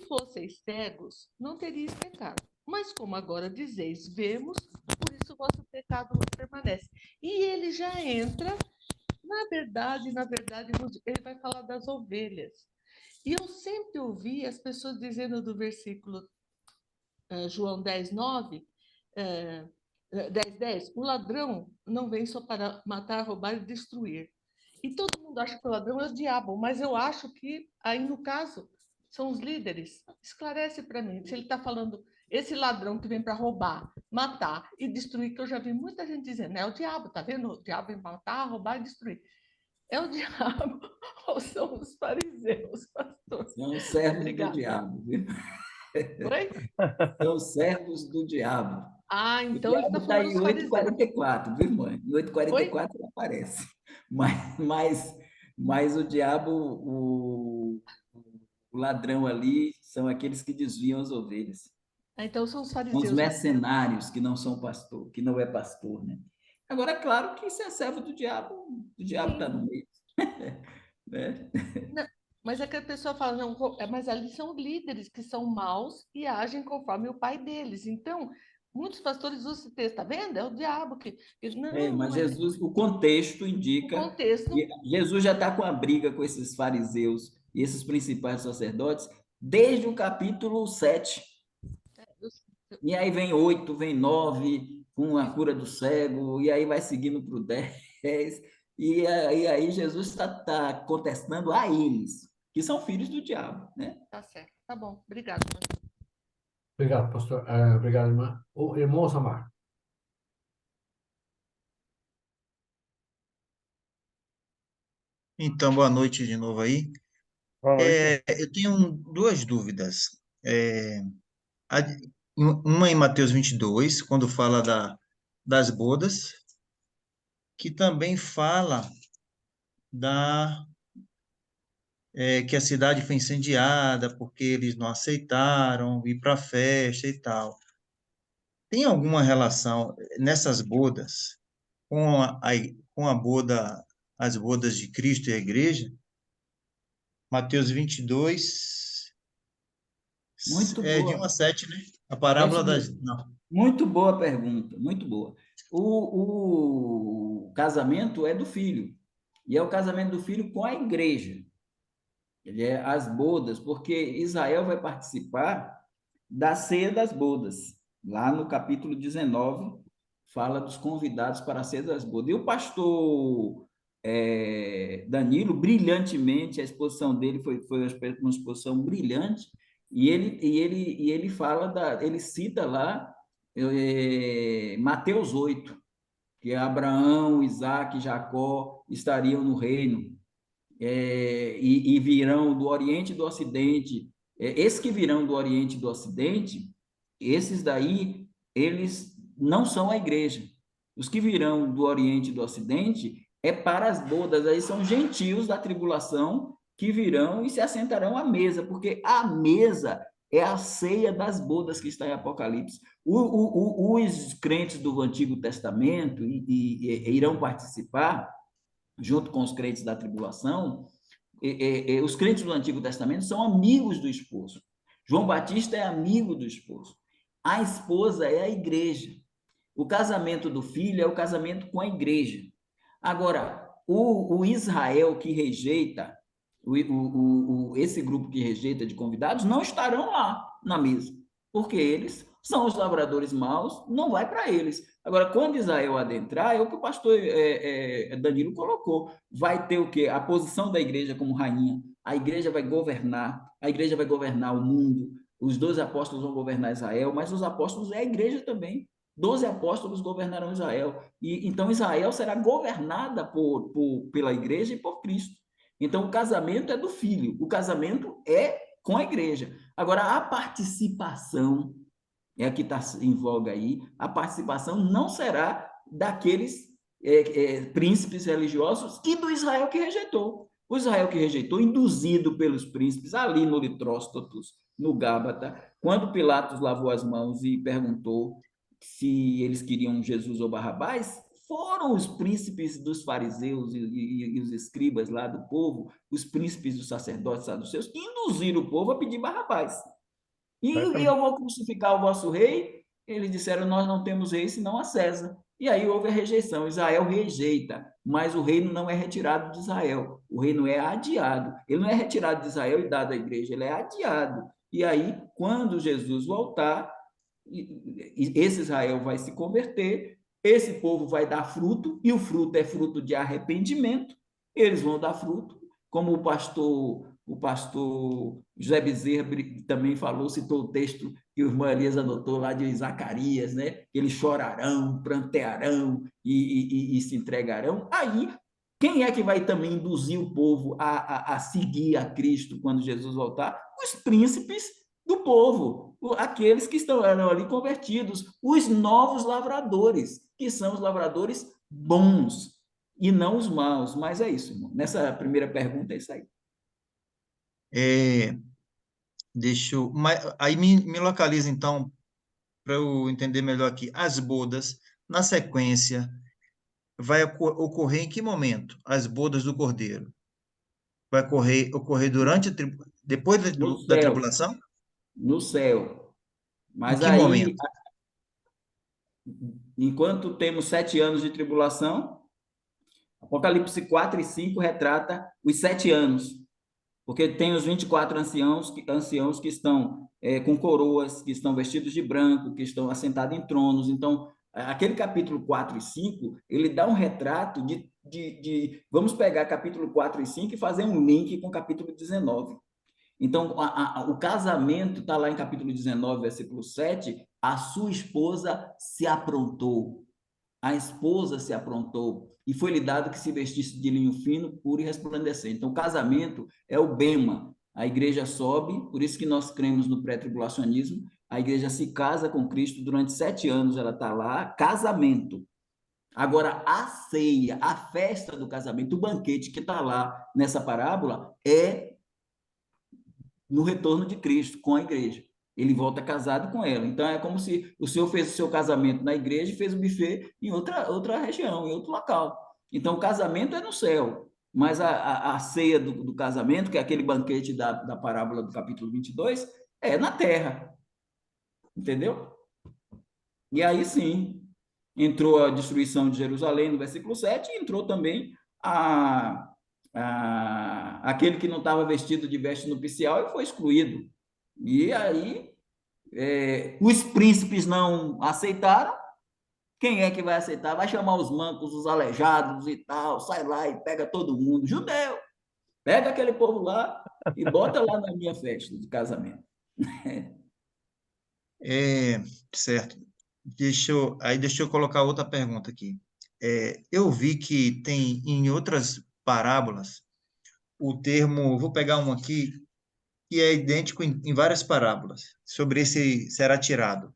S10: fosseis cegos, não teríeis pecado. Mas como agora dizeis, vemos, por isso o vosso pecado permanece. E ele já entra, na verdade, ele vai falar das ovelhas. E eu sempre ouvi as pessoas dizendo do versículo João 10, 9, 10, 10, o ladrão não vem só para matar, roubar e destruir. E todo mundo acha que o ladrão é o diabo, mas eu acho que aí no caso são os líderes. Esclarece para mim, se ele está falando esse ladrão que vem para roubar, matar e destruir, que eu já vi muita gente dizendo, é o diabo, tá vendo? O diabo vem matar, roubar e destruir. É o diabo ou são os fariseus, pastor?
S2: São os servos do
S10: Obrigada.
S2: diabo, viu?
S10: Oi?
S2: São os servos do diabo.
S10: Ah,
S2: O
S10: então ele
S2: diabo
S10: está
S2: está
S10: falando
S2: em
S10: dos fariseus.
S2: 8h44, viu, irmã? Em
S10: Oi?
S2: 8h44 ele aparece. Mas o diabo, o ladrão ali, são aqueles que desviam as ovelhas.
S10: Ah, então são os
S2: São os
S10: fariseus.
S2: mercenários que não são pastor, que não é pastor, né? Agora, é claro que isso é servo do diabo está no meio. Né?
S10: Não, mas é que a pessoa fala, não, mas ali são líderes que são maus e agem conforme o pai deles. Então, muitos pastores usam esse texto, tá vendo? É o diabo que. Não,
S2: Mas
S10: não é.
S2: Jesus, o contexto
S10: O
S2: indica
S10: contexto.
S2: que Jesus já está com a briga com esses fariseus e esses principais sacerdotes desde o capítulo 7. E aí vem 8, vem 9, com a cura do cego, e aí vai seguindo para o 10. E aí Jesus está contestando a eles, que são filhos do diabo, né?
S10: Tá certo. Tá bom. Obrigado, pastor.
S4: Obrigado, pastor. Obrigado, irmã. O irmão Samar.
S11: Então, boa noite de novo aí.
S5: Boa noite.
S11: Eu tenho duas dúvidas. A- Uma em Mateus 22, quando fala das bodas, que também fala que a cidade foi incendiada porque eles não aceitaram ir para a festa e tal. Tem alguma relação nessas bodas com a boda, as bodas de Cristo e a igreja? Mateus 22,
S2: Muito
S11: de 1
S2: boa.
S11: a 7, né? A
S2: É
S11: parábola
S2: isso
S11: das...
S2: mesmo.
S11: Não.
S2: Muito boa pergunta, muito boa. O casamento é do filho, e é o casamento do filho com a igreja. Ele é as bodas, porque Israel vai participar da ceia das bodas. Lá no capítulo 19, fala dos convidados para a ceia das bodas. E o pastor Danilo, brilhantemente, a exposição dele foi uma exposição brilhante, e ele fala ele cita lá Mateus 8, que Abraão, Isaac e Jacó estariam no reino, e virão do Oriente e do Ocidente. Esses que virão do Oriente e do Ocidente, esses daí, eles não são a igreja. Os que virão do Oriente e do Ocidente é para as bodas, aí são gentios da tribulação que virão e se assentarão à mesa, porque a mesa é a ceia das bodas que está em Apocalipse. Os crentes do Antigo Testamento irão participar junto com os crentes da tribulação. Os crentes do Antigo Testamento são amigos do esposo. João Batista é amigo do esposo. A esposa é a igreja. O casamento do filho é o casamento com a igreja. Agora, o Israel que rejeita, esse grupo que rejeita de convidados, não estarão lá na mesa, porque eles são os lavradores maus, não vai para eles. Agora, quando Israel adentrar, é o que o pastor Danilo colocou. Vai ter o quê? A posição da igreja como rainha. A igreja vai governar, a igreja vai governar o mundo. Os 12 apóstolos vão governar Israel, mas os apóstolos é a igreja também. 12 apóstolos governarão Israel. E então Israel será governada pela igreja e por Cristo. Então o casamento é do filho, o casamento é com a igreja. Agora, a participação é a que está em voga aí, a participação não será daqueles príncipes religiosos e do Israel que rejeitou. O Israel que rejeitou, induzido pelos príncipes, ali no Litróstotos, no Gábata, quando Pilatos lavou as mãos e perguntou se eles queriam Jesus ou Barrabás, foram os príncipes dos fariseus e os escribas lá do povo, os príncipes dos sacerdotes saduceus, que induziram o povo a pedir Barrabás. E eu vou crucificar o vosso rei. Eles disseram, nós não temos rei senão a César. E aí houve a rejeição. Israel rejeita, mas o reino não é retirado de Israel. O reino é adiado. Ele não é retirado de Israel e dado à igreja, ele é adiado. E aí, quando Jesus voltar, esse Israel vai se converter, esse povo vai dar fruto, e o fruto é fruto de arrependimento, eles vão dar fruto, como o pastor José Bezerra também falou, citou o texto que o irmão Elias anotou lá de Zacarias, né? Que eles chorarão, prantearão e se entregarão. Aí, quem é que vai também induzir o povo a seguir a Cristo quando Jesus voltar? Os príncipes do povo, aqueles que estão ali convertidos, os novos lavradores, que são os lavradores bons e não os maus. Mas é isso, irmão. Nessa primeira pergunta é isso aí.
S11: Aí me localiza, então, para eu entender melhor aqui. As bodas, na sequência, vai ocorrer em que momento? As bodas do Cordeiro? Vai ocorrer depois da
S2: céu,
S11: tribulação?
S2: no céu.
S11: Em
S2: Mas
S11: que
S2: aí,
S11: momento?
S2: enquanto temos 7 anos de tribulação, Apocalipse 4 e 5 retrata os 7 anos, porque tem os 24 anciãos que estão com coroas, que estão vestidos de branco, que estão assentados em tronos. Então, aquele capítulo 4 e 5, ele dá um retrato vamos pegar capítulo 4 e 5 e fazer um link com o capítulo 19. Então, o casamento está lá em capítulo 19, versículo 7, a sua esposa se aprontou. A esposa se aprontou e foi-lhe dado que se vestisse de linho fino, puro e resplandecente. Então, o casamento é o bema. A igreja sobe, por isso que nós cremos no pré-tribulacionismo. A igreja se casa com Cristo durante 7 anos, ela está lá, casamento. Agora, a ceia, a festa do casamento, o banquete que está lá nessa parábola é no retorno de Cristo com a igreja. Ele volta casado com ela. Então, é como se o Senhor fez o seu casamento na igreja e fez o buffet em outra região, em outro local. Então, o casamento é no céu, mas a ceia do casamento, que é aquele banquete da parábola do capítulo 22, é na terra. Entendeu? E aí sim, entrou a destruição de Jerusalém no versículo 7, e entrou também aquele que não estava vestido de veste nupcial e foi excluído. E aí, os príncipes não aceitaram. Quem é que vai aceitar? Vai chamar os mancos, os aleijados e tal, sai lá e pega todo mundo. Judeu, pega aquele povo lá e bota lá na minha festa de casamento.
S11: Certo. Deixa eu colocar outra pergunta aqui. Eu vi que tem em outras parábolas o termo, vou pegar um aqui, que é idêntico em várias parábolas, sobre esse será tirado.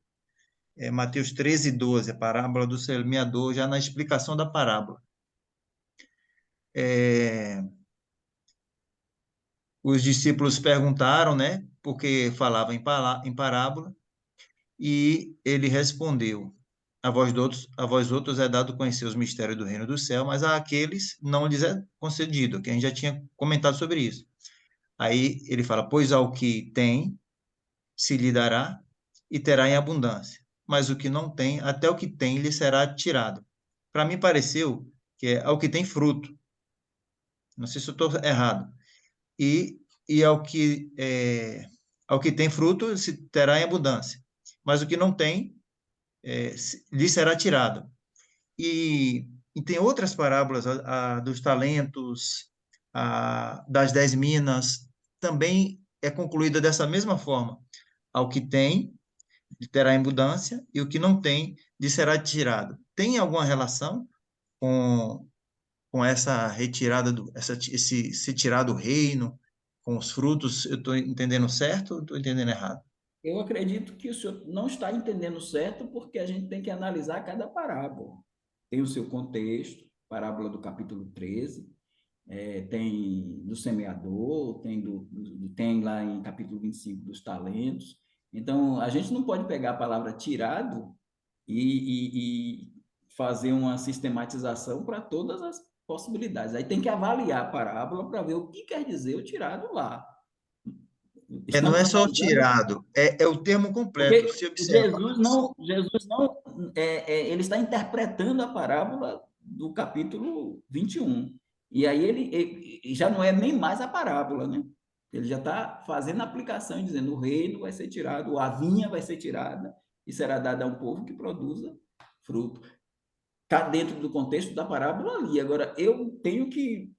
S11: Mateus 13, 12, a parábola do semeador, já na explicação da parábola. Os discípulos perguntaram, né, porque falava em parábola, e ele respondeu: a vós outros é dado conhecer os mistérios do reino do céu, mas a aqueles não lhes é concedido, que a gente já tinha comentado sobre isso. Aí ele fala: pois ao que tem, se lhe dará, e terá em abundância. Mas o que não tem, até o que tem lhe será tirado. Para mim pareceu que é ao que tem fruto. Não sei se eu estou errado. E ao que tem fruto, se terá em abundância. mas o que não tem, lhe será tirado. E tem outras parábolas, a dos talentos, a das 10 minas, também é concluída dessa mesma forma. Ao que tem, terá em abundância, e o que não tem, lhe será tirado. Tem alguma relação com essa retirada, esse tirar do reino, com os frutos? Eu estou entendendo certo ou estou entendendo errado?
S2: Eu acredito que o senhor não está entendendo certo, porque a gente tem que analisar cada parábola. Tem o seu contexto, parábola do capítulo 13, tem do semeador, tem lá em capítulo 25 dos talentos. Então, a gente não pode pegar a palavra tirado e fazer uma sistematização para todas as possibilidades. Aí tem que avaliar a parábola para ver o que quer dizer o tirado lá.
S11: Não
S2: Estamos
S11: é só o
S2: analisando,
S11: tirado, é o termo completo.
S2: porque
S11: Se observa.
S2: Jesus não, ele está interpretando a parábola do capítulo 21. E aí ele já não é nem mais a parábola, né? Ele já está fazendo a aplicação e dizendo: o reino vai ser tirado, a vinha vai ser tirada e será dada a um povo que produza fruto. Está dentro do contexto da parábola ali. Agora, eu tenho que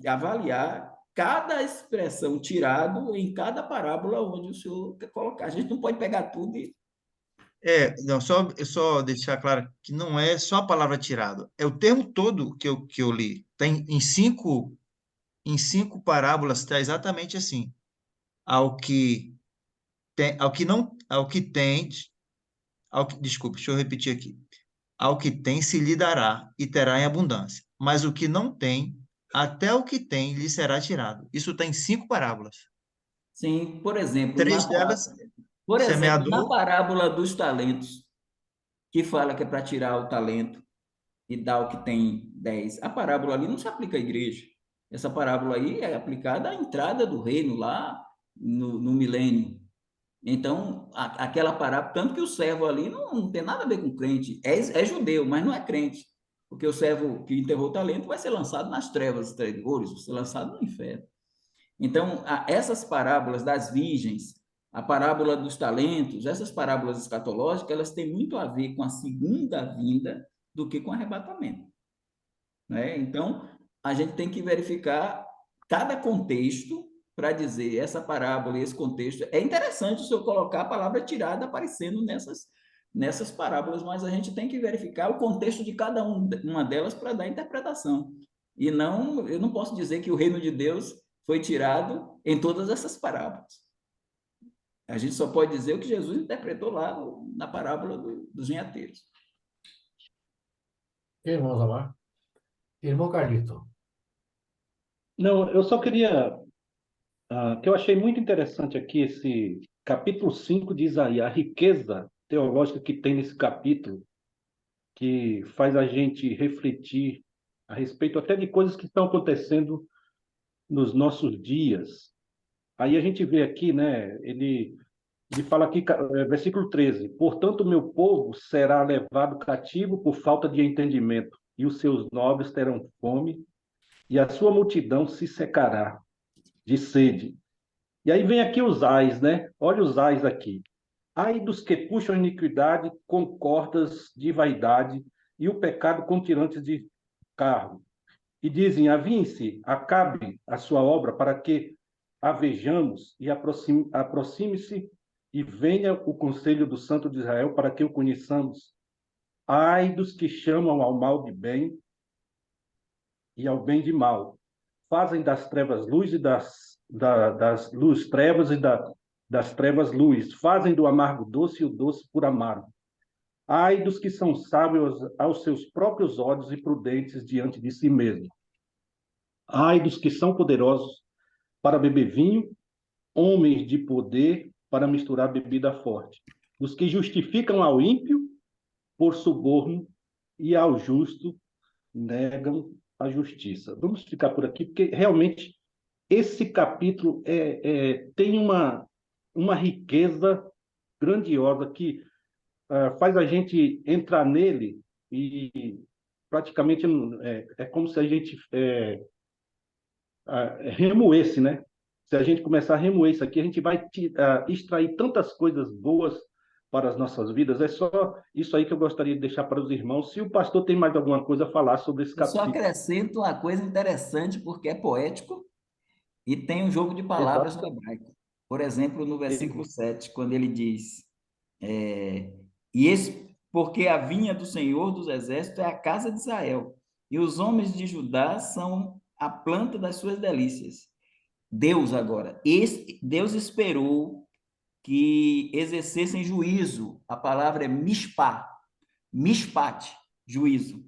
S2: avaliar cada expressão tirado em cada parábola onde o senhor quer colocar. A gente não pode pegar tudo e...
S11: Não, só deixar claro que não é só a palavra tirado, é o termo todo que eu li. Tem em cinco parábolas, está exatamente assim. Ao que tem, ao que não, ao que tem, desculpa, deixa eu repetir aqui. Ao que tem se lhe dará e terá em abundância, mas o que não tem, até o que tem lhe será tirado. Isso está em 5 parábolas.
S2: Sim, por exemplo,
S11: Três delas,
S2: na
S11: semeador.
S2: parábola dos talentos, que fala que é para tirar o talento e dar o que tem 10, a parábola ali não se aplica à igreja. Essa parábola aí é aplicada à entrada do reino lá no milênio. Então, aquela parábola, tanto que o servo ali não tem nada a ver com crente, é judeu, mas não é crente, porque o servo que enterrou o talento vai ser lançado nas trevas exteriores, vai ser lançado no inferno. Então, essas parábolas das virgens, a parábola dos talentos, essas parábolas escatológicas, elas têm muito a ver com a segunda vinda do que com o arrebatamento, né? Então, a gente tem que verificar cada contexto para dizer essa parábola e esse contexto. É interessante o senhor colocar a palavra tirada aparecendo nessas parábolas, mas a gente tem que verificar o contexto de cada uma delas para dar interpretação. E não, eu não posso dizer que o reino de Deus foi tirado em todas essas parábolas. A gente só pode dizer o que Jesus interpretou lá na parábola dos vinhateiros.
S4: Irmãos amar. Irmão Carlito.
S12: Não, eu só queria, que eu achei muito interessante aqui esse capítulo 5 de Isaías, a riqueza teológica que tem nesse capítulo, que faz a gente refletir a respeito até de coisas que estão acontecendo nos nossos dias. Aí a gente vê aqui, né, ele fala aqui, versículo 13: portanto, meu povo será levado cativo por falta de entendimento, e os seus nobres terão fome, e a sua multidão se secará de sede. E aí vem aqui os ais, né? Olha os ais aqui. Ai dos que puxam a iniquidade com cordas de vaidade e o pecado com tirantes de carro. E dizem: aviem-se, acabe a sua obra, para que a vejamos, e aproxime-se e venha o conselho do Santo de Israel, para que o conheçamos. Ai dos que chamam ao mal de bem e ao bem de mal. Fazem das trevas luz e das luz trevas e das trevas luz. Fazem do amargo doce e o doce por amargo. Ai dos que são sábios aos seus próprios olhos e prudentes diante de si mesmos. Ai dos que são poderosos para beber vinho, homens de poder para misturar bebida forte. Dos que justificam ao ímpio por suborno e ao justo negam a justiça. Vamos ficar por aqui, porque realmente esse capítulo tem uma riqueza grandiosa que faz a gente entrar nele e praticamente é como se a gente remoesse, né? Se a gente começar a remoer isso aqui, a gente vai extrair tantas coisas boas para as nossas vidas. É só isso aí que eu gostaria de deixar para os irmãos. Se o pastor tem mais alguma coisa a falar sobre esse
S2: Eu só
S12: capítulo.
S2: acrescento uma coisa interessante, porque é poético e tem um jogo de palavras no
S12: Exato.
S2: hebraico. Por exemplo, no versículo
S12: E-
S2: 7, quando ele diz: e esse, porque a vinha do Senhor dos Exércitos é a casa de Israel, e os homens de Judá são a planta das suas delícias. Deus agora, Deus esperou que exercessem juízo. A palavra é mishpá, mishpat, juízo.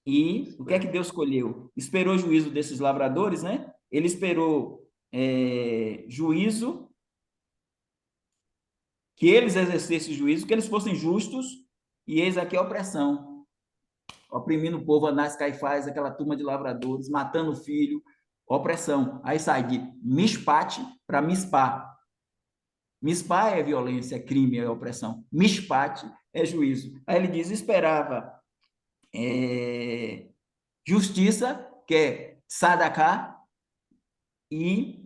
S2: E o que é que Deus escolheu? Esperou o juízo desses lavradores, né? Ele esperou juízo, que eles exercessem juízo, que eles fossem justos, e eis aqui a opressão, oprimindo o povo, Anás, Caifás, aquela turma de lavradores, matando o filho, opressão. Aí sai de mispate para mispá. Mispá é violência, é crime, é opressão. Mispate é juízo. Aí ele diz, esperava justiça, que é sadaká, e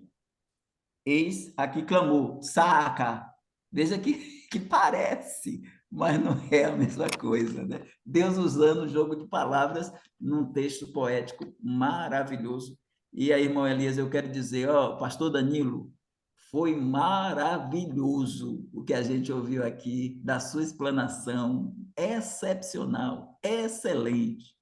S2: eis aqui clamou, saca. Veja que parece, mas não é a mesma coisa, né? Deus usando o jogo de palavras num texto poético maravilhoso. E aí, irmão Elias, eu quero dizer, ó, pastor Danilo, foi maravilhoso o que a gente ouviu aqui da sua explanação, excepcional, excelente.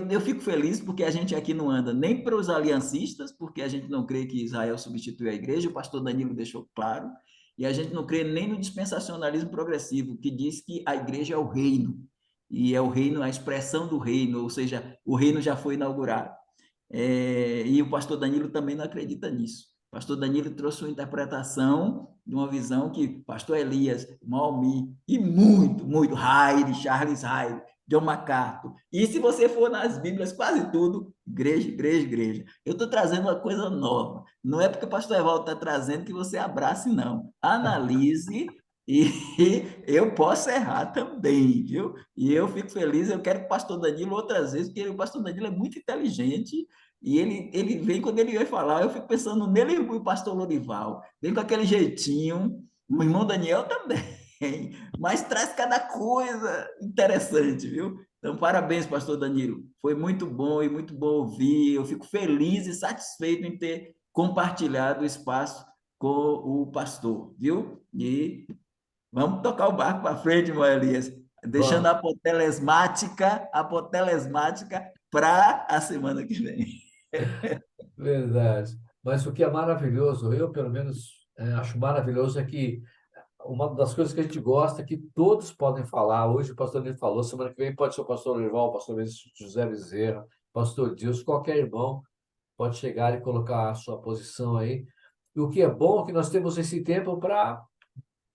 S2: Eu fico feliz porque a gente aqui não anda nem para os aliancistas, porque a gente não crê que Israel substitui a igreja, o pastor Danilo deixou claro, e a gente não crê nem no dispensacionalismo progressivo, que diz que a igreja é o reino, e é o reino, a expressão do reino, ou seja, o reino já foi inaugurado. E o pastor Danilo também não acredita nisso. O pastor Danilo trouxe uma interpretação de uma visão que pastor Elias, Malmi e muito, Hayre, Charles Hayre, John MacArthur. E se você for nas Bíblias, quase tudo, igreja, igreja, igreja. Eu estou trazendo uma coisa nova. Não é porque o pastor Evaldo está trazendo que você abrace, não. Analise e eu posso errar também, viu? E eu fico feliz, eu quero que o pastor Danilo outras vezes, porque o pastor Danilo é muito inteligente e ele vem, quando ele vai falar, eu fico pensando nele e o pastor Lorival. Vem com aquele jeitinho, o irmão Daniel também, mas traz cada coisa interessante, viu? Então, parabéns, pastor Danilo. Foi muito bom e muito bom ouvir. Eu fico feliz e satisfeito em ter compartilhado o espaço com o pastor, viu? E vamos tocar o barco para frente, irmão Elias, deixando
S4: Vamos.
S2: a apotelesmática para a semana que vem.
S4: Verdade. Mas o que é maravilhoso, eu pelo menos acho maravilhoso, é que uma das coisas que a gente gosta é que todos podem falar. Hoje o pastor Nilo falou, semana que vem pode ser o pastor Lorival, o pastor José Bezerra, o pastor Deus, qualquer irmão pode chegar e colocar a sua posição aí. E o que é bom é que nós temos esse tempo para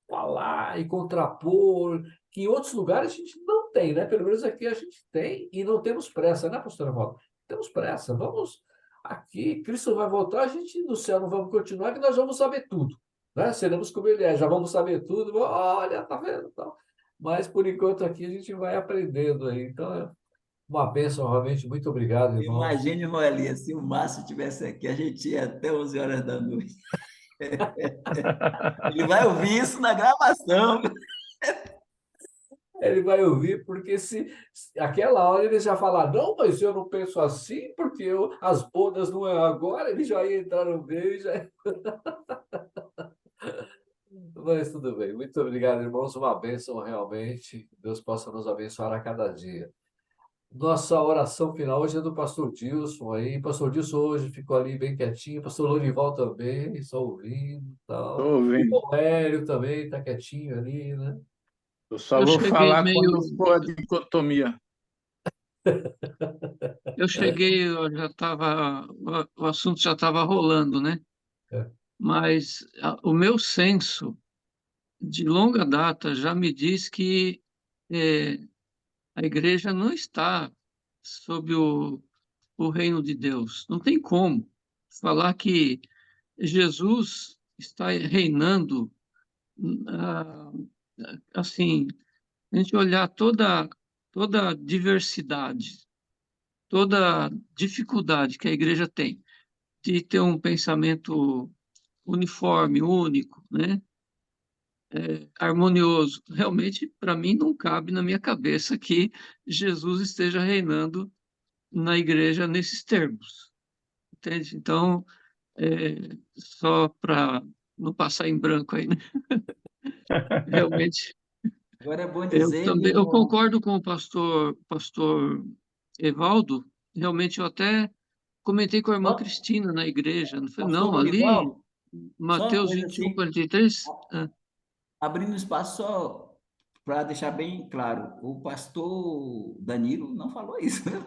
S4: falar e contrapor, que em outros lugares a gente não tem, né? Pelo menos aqui a gente tem e não temos pressa, né, pastora Valdo? Temos pressa, vamos aqui, Cristo vai voltar, a gente no céu não vamos continuar, que nós vamos saber tudo, né? Seremos como ele é, já vamos saber tudo, olha, tá vendo? Tal. Mas por enquanto aqui a gente vai aprendendo aí, então é uma bênção, realmente, muito obrigado, irmãos.
S2: Imagine, irmão Elias, se o Márcio estivesse aqui, a gente ia até 11 horas da noite. Ele vai ouvir isso na gravação.
S4: Ele vai ouvir, porque se aquela hora ele já falar, não, mas eu não penso assim, porque as bodas não é agora, ele já ia entrar no meio e já... Mas tudo bem. Muito obrigado, irmãos. Uma bênção realmente. Deus possa nos abençoar a cada dia. Nossa oração final hoje é do pastor Dilson aí. Pastor Dilson hoje ficou ali bem quietinho. Pastor Lorival também, só ouvindo e tal.
S6: Tô ouvindo.
S4: O Hélio também está quietinho ali, né?
S6: Eu só
S5: Eu
S6: vou
S5: cheguei
S6: falar
S5: meio,
S6: quando for a dicotomia.
S5: eu cheguei, eu já estava, o assunto já estava rolando, né?
S4: É.
S5: Mas o meu senso de longa data já me diz que eh, a igreja não está sob o reino de Deus. Não tem como falar que Jesus está reinando, ah, assim, a gente olhar toda a diversidade, toda a dificuldade que a igreja tem de ter um pensamento uniforme, único, né?
S13: harmonioso. Realmente, para mim, não cabe na minha cabeça que Jesus esteja reinando na igreja nesses termos, entende? Então, só para não passar em branco aí, né? Realmente,
S2: Agora é bom
S13: eu
S2: dizer, meu
S13: também, eu
S2: irmão,
S13: concordo com o pastor Evaldo. Realmente, eu até comentei com a irmã
S2: ó,
S13: Cristina na igreja. Não foi,
S2: pastor
S13: não, ali,
S2: Lorival, só uma
S13: Mateus
S2: coisa
S13: 21,
S2: assim,
S13: 43.
S2: abrindo espaço só para deixar bem claro, o pastor Danilo não falou isso, né?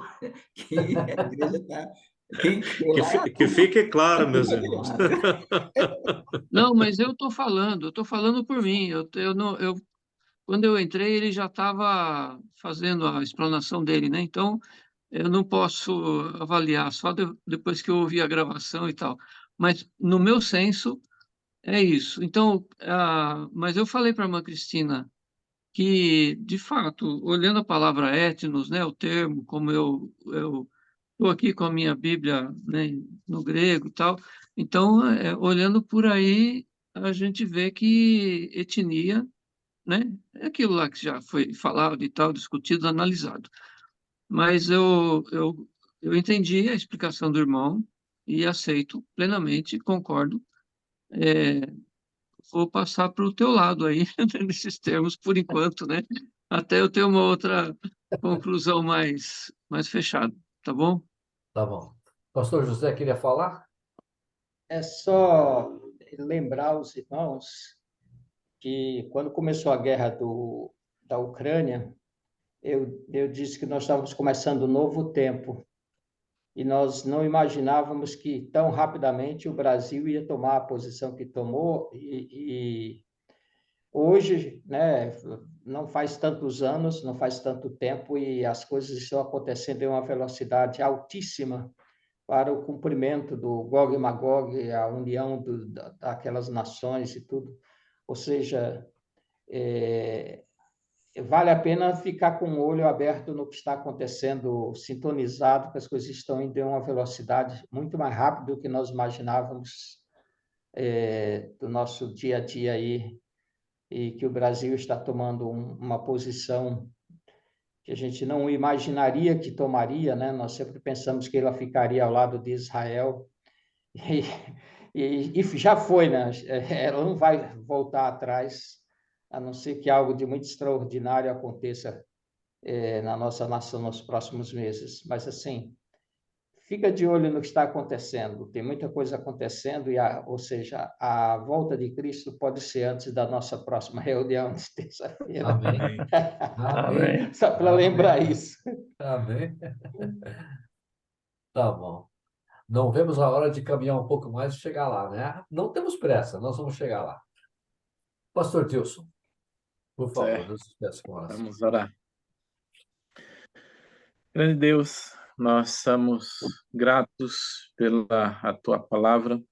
S2: Que a igreja está... Quem crê lá é
S1: Que fique
S2: a
S1: claro, meus
S2: turma de
S1: irmãos.
S2: lá.
S13: Não, mas eu estou falando por mim. Eu não, quando eu entrei, ele já estava fazendo a explanação dele, né? Então, eu não posso avaliar, só depois que eu ouvi a gravação e tal. Mas, no meu senso, é isso. Então, mas eu falei para a irmã Cristina que, de fato, olhando a palavra etnos, né, o termo, como eu estou aqui com a minha Bíblia, né, no grego e tal, então, olhando por aí, a gente vê que etnia, né, é aquilo lá que já foi falado e tal, discutido, analisado. Mas eu entendi a explicação do irmão e aceito plenamente, concordo. É, vou passar para o teu lado aí, nesses termos, por enquanto, né? Até eu ter uma outra conclusão mais fechada, tá bom?
S4: Tá bom. Pastor José queria falar?
S8: É só lembrar os irmãos que quando começou a guerra da Ucrânia, eu disse que nós estávamos começando um novo tempo e nós não imaginávamos que tão rapidamente o Brasil ia tomar a posição que tomou e hoje, né, não faz tantos anos, não faz tanto tempo e as coisas estão acontecendo em uma velocidade altíssima para o cumprimento do Gog e Magog, a união daquelas nações e tudo. Ou seja, vale a pena ficar com o olho aberto no que está acontecendo, sintonizado, porque as coisas estão indo em uma velocidade muito mais rápida do que nós imaginávamos do nosso dia a dia aí, e que o Brasil está tomando uma posição que a gente não imaginaria que tomaria, né? Nós sempre pensamos que ela ficaria ao lado de Israel, e já foi, né? Ela não vai voltar atrás, a não ser que algo de muito extraordinário aconteça na nossa nação nos próximos meses. Mas, assim, fica de olho no que está acontecendo. Tem muita coisa acontecendo, ou seja, a volta de Cristo pode ser antes da nossa próxima reunião de terça-feira.
S4: Amém. Amém.
S5: Amém.
S8: Só para lembrar isso.
S4: Amém. Tá bom. Não vemos a hora de caminhar um pouco mais e chegar lá, né? Não temos pressa, nós vamos chegar lá. Pastor Tilson, por favor,
S14: Certo.
S4: nos despeça com oração.
S14: Vamos orar. Grande Deus, nós somos gratos pela a tua palavra,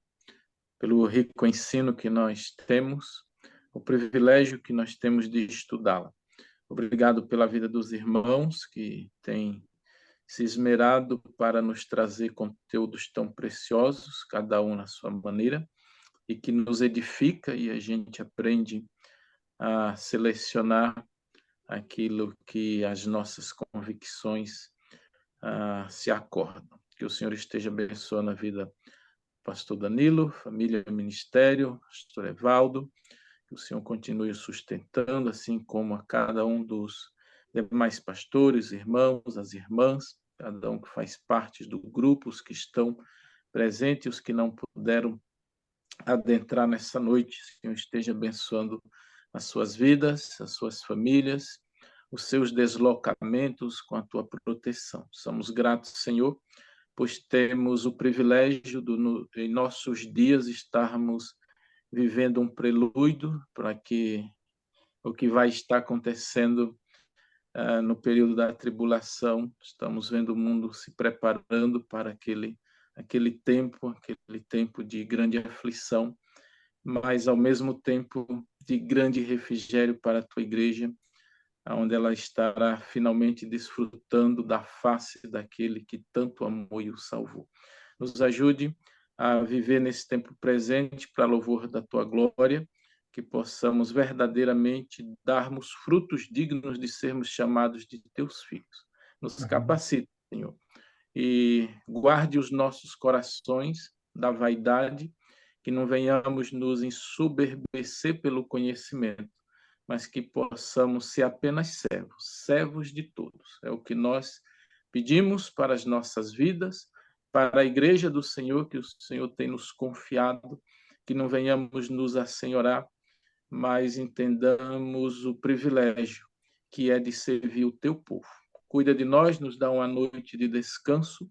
S14: pelo rico ensino que nós temos, o privilégio que nós temos de estudá-la. Obrigado pela vida dos irmãos que têm se esmerado para nos trazer conteúdos tão preciosos, cada um na sua maneira, e que nos edifica e a gente aprende a selecionar aquilo que as nossas convicções se acordam. Que o Senhor esteja abençoando a vida do pastor Danilo, família, ministério, pastor Evaldo, que o Senhor continue sustentando, assim como a cada um dos demais pastores, irmãos, as irmãs, cada um que faz parte do grupo, os que estão presentes, os que não puderam adentrar nessa noite. Que o Senhor esteja abençoando as suas vidas, as suas famílias, os seus deslocamentos com a tua proteção. Somos gratos, Senhor, pois temos o privilégio de, em nossos dias, estarmos vivendo um prelúdio para que o que vai estar acontecendo no período da tribulação. Estamos vendo o mundo se preparando para aquele tempo de grande aflição, mas ao mesmo tempo de grande refrigério para a tua igreja, onde ela estará finalmente desfrutando da face daquele que tanto amou e o salvou. Nos ajude a viver nesse tempo presente para louvor da tua glória, que possamos verdadeiramente darmos frutos dignos de sermos chamados de teus filhos. Nos capacite, Senhor, e guarde os nossos corações da vaidade, que não venhamos nos ensoberbecer pelo conhecimento, mas que possamos ser apenas servos, servos de todos. É o que nós pedimos para as nossas vidas, para a igreja do Senhor, que o Senhor tem nos confiado, que não venhamos nos assenhorar, mas entendamos o privilégio que é de servir o teu povo. Cuida de nós, nos dá uma noite de descanso,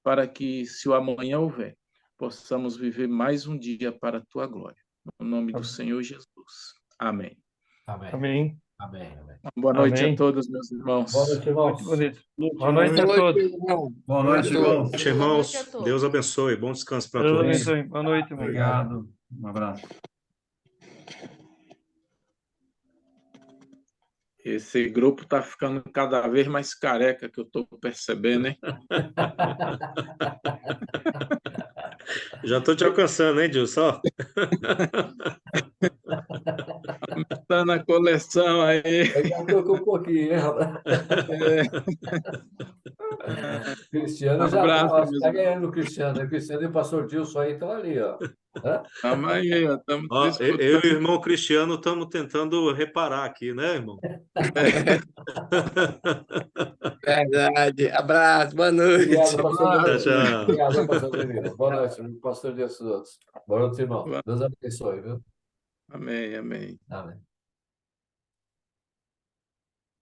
S14: para que, se o amanhã houver, possamos viver mais um dia para a tua glória. No nome do Senhor Jesus. Amém.
S4: Amém.
S5: Amém.
S4: Amém. Amém.
S14: Boa noite
S5: Amém.
S14: a todos, meus irmãos.
S4: Boa noite, irmãos.
S5: Muito bonito. Boa noite a todos.
S3: Boa
S9: Boa
S3: noite,
S9: noite,
S3: irmãos.
S1: Boa noite, irmãos.
S10: noite a todos.
S1: Deus abençoe. Bom descanso para
S5: Deus
S1: todos.
S5: abençoe. Boa noite, irmão.
S3: Obrigado. Um abraço.
S14: Esse grupo está ficando cada vez mais careca, que eu estou percebendo, hein?
S1: Já estou te alcançando, hein, Gilson?
S14: Está na coleção aí.
S4: Eu já estou com um pouquinho, hein, rapaz? Cristiano já
S14: Abraço,
S4: está ganhando o Cristiano. O Cristiano e o pastor Dilson aí estão ali, ó. Hã?
S14: Estamos aí, estamos
S1: Ó, eu e
S14: disputando.
S1: o irmão Cristiano estamos tentando reparar aqui, né, irmão?
S9: Verdade. Abraço, boa noite.
S4: Obrigado, pastor
S1: Tchau,
S4: Danilo.
S1: tchau.
S4: Obrigado, pastor Danilo. Boa noite, pastor Dilson. Boa noite, irmão. Deus abençoe, viu?
S14: Amém, amém.
S4: Amém.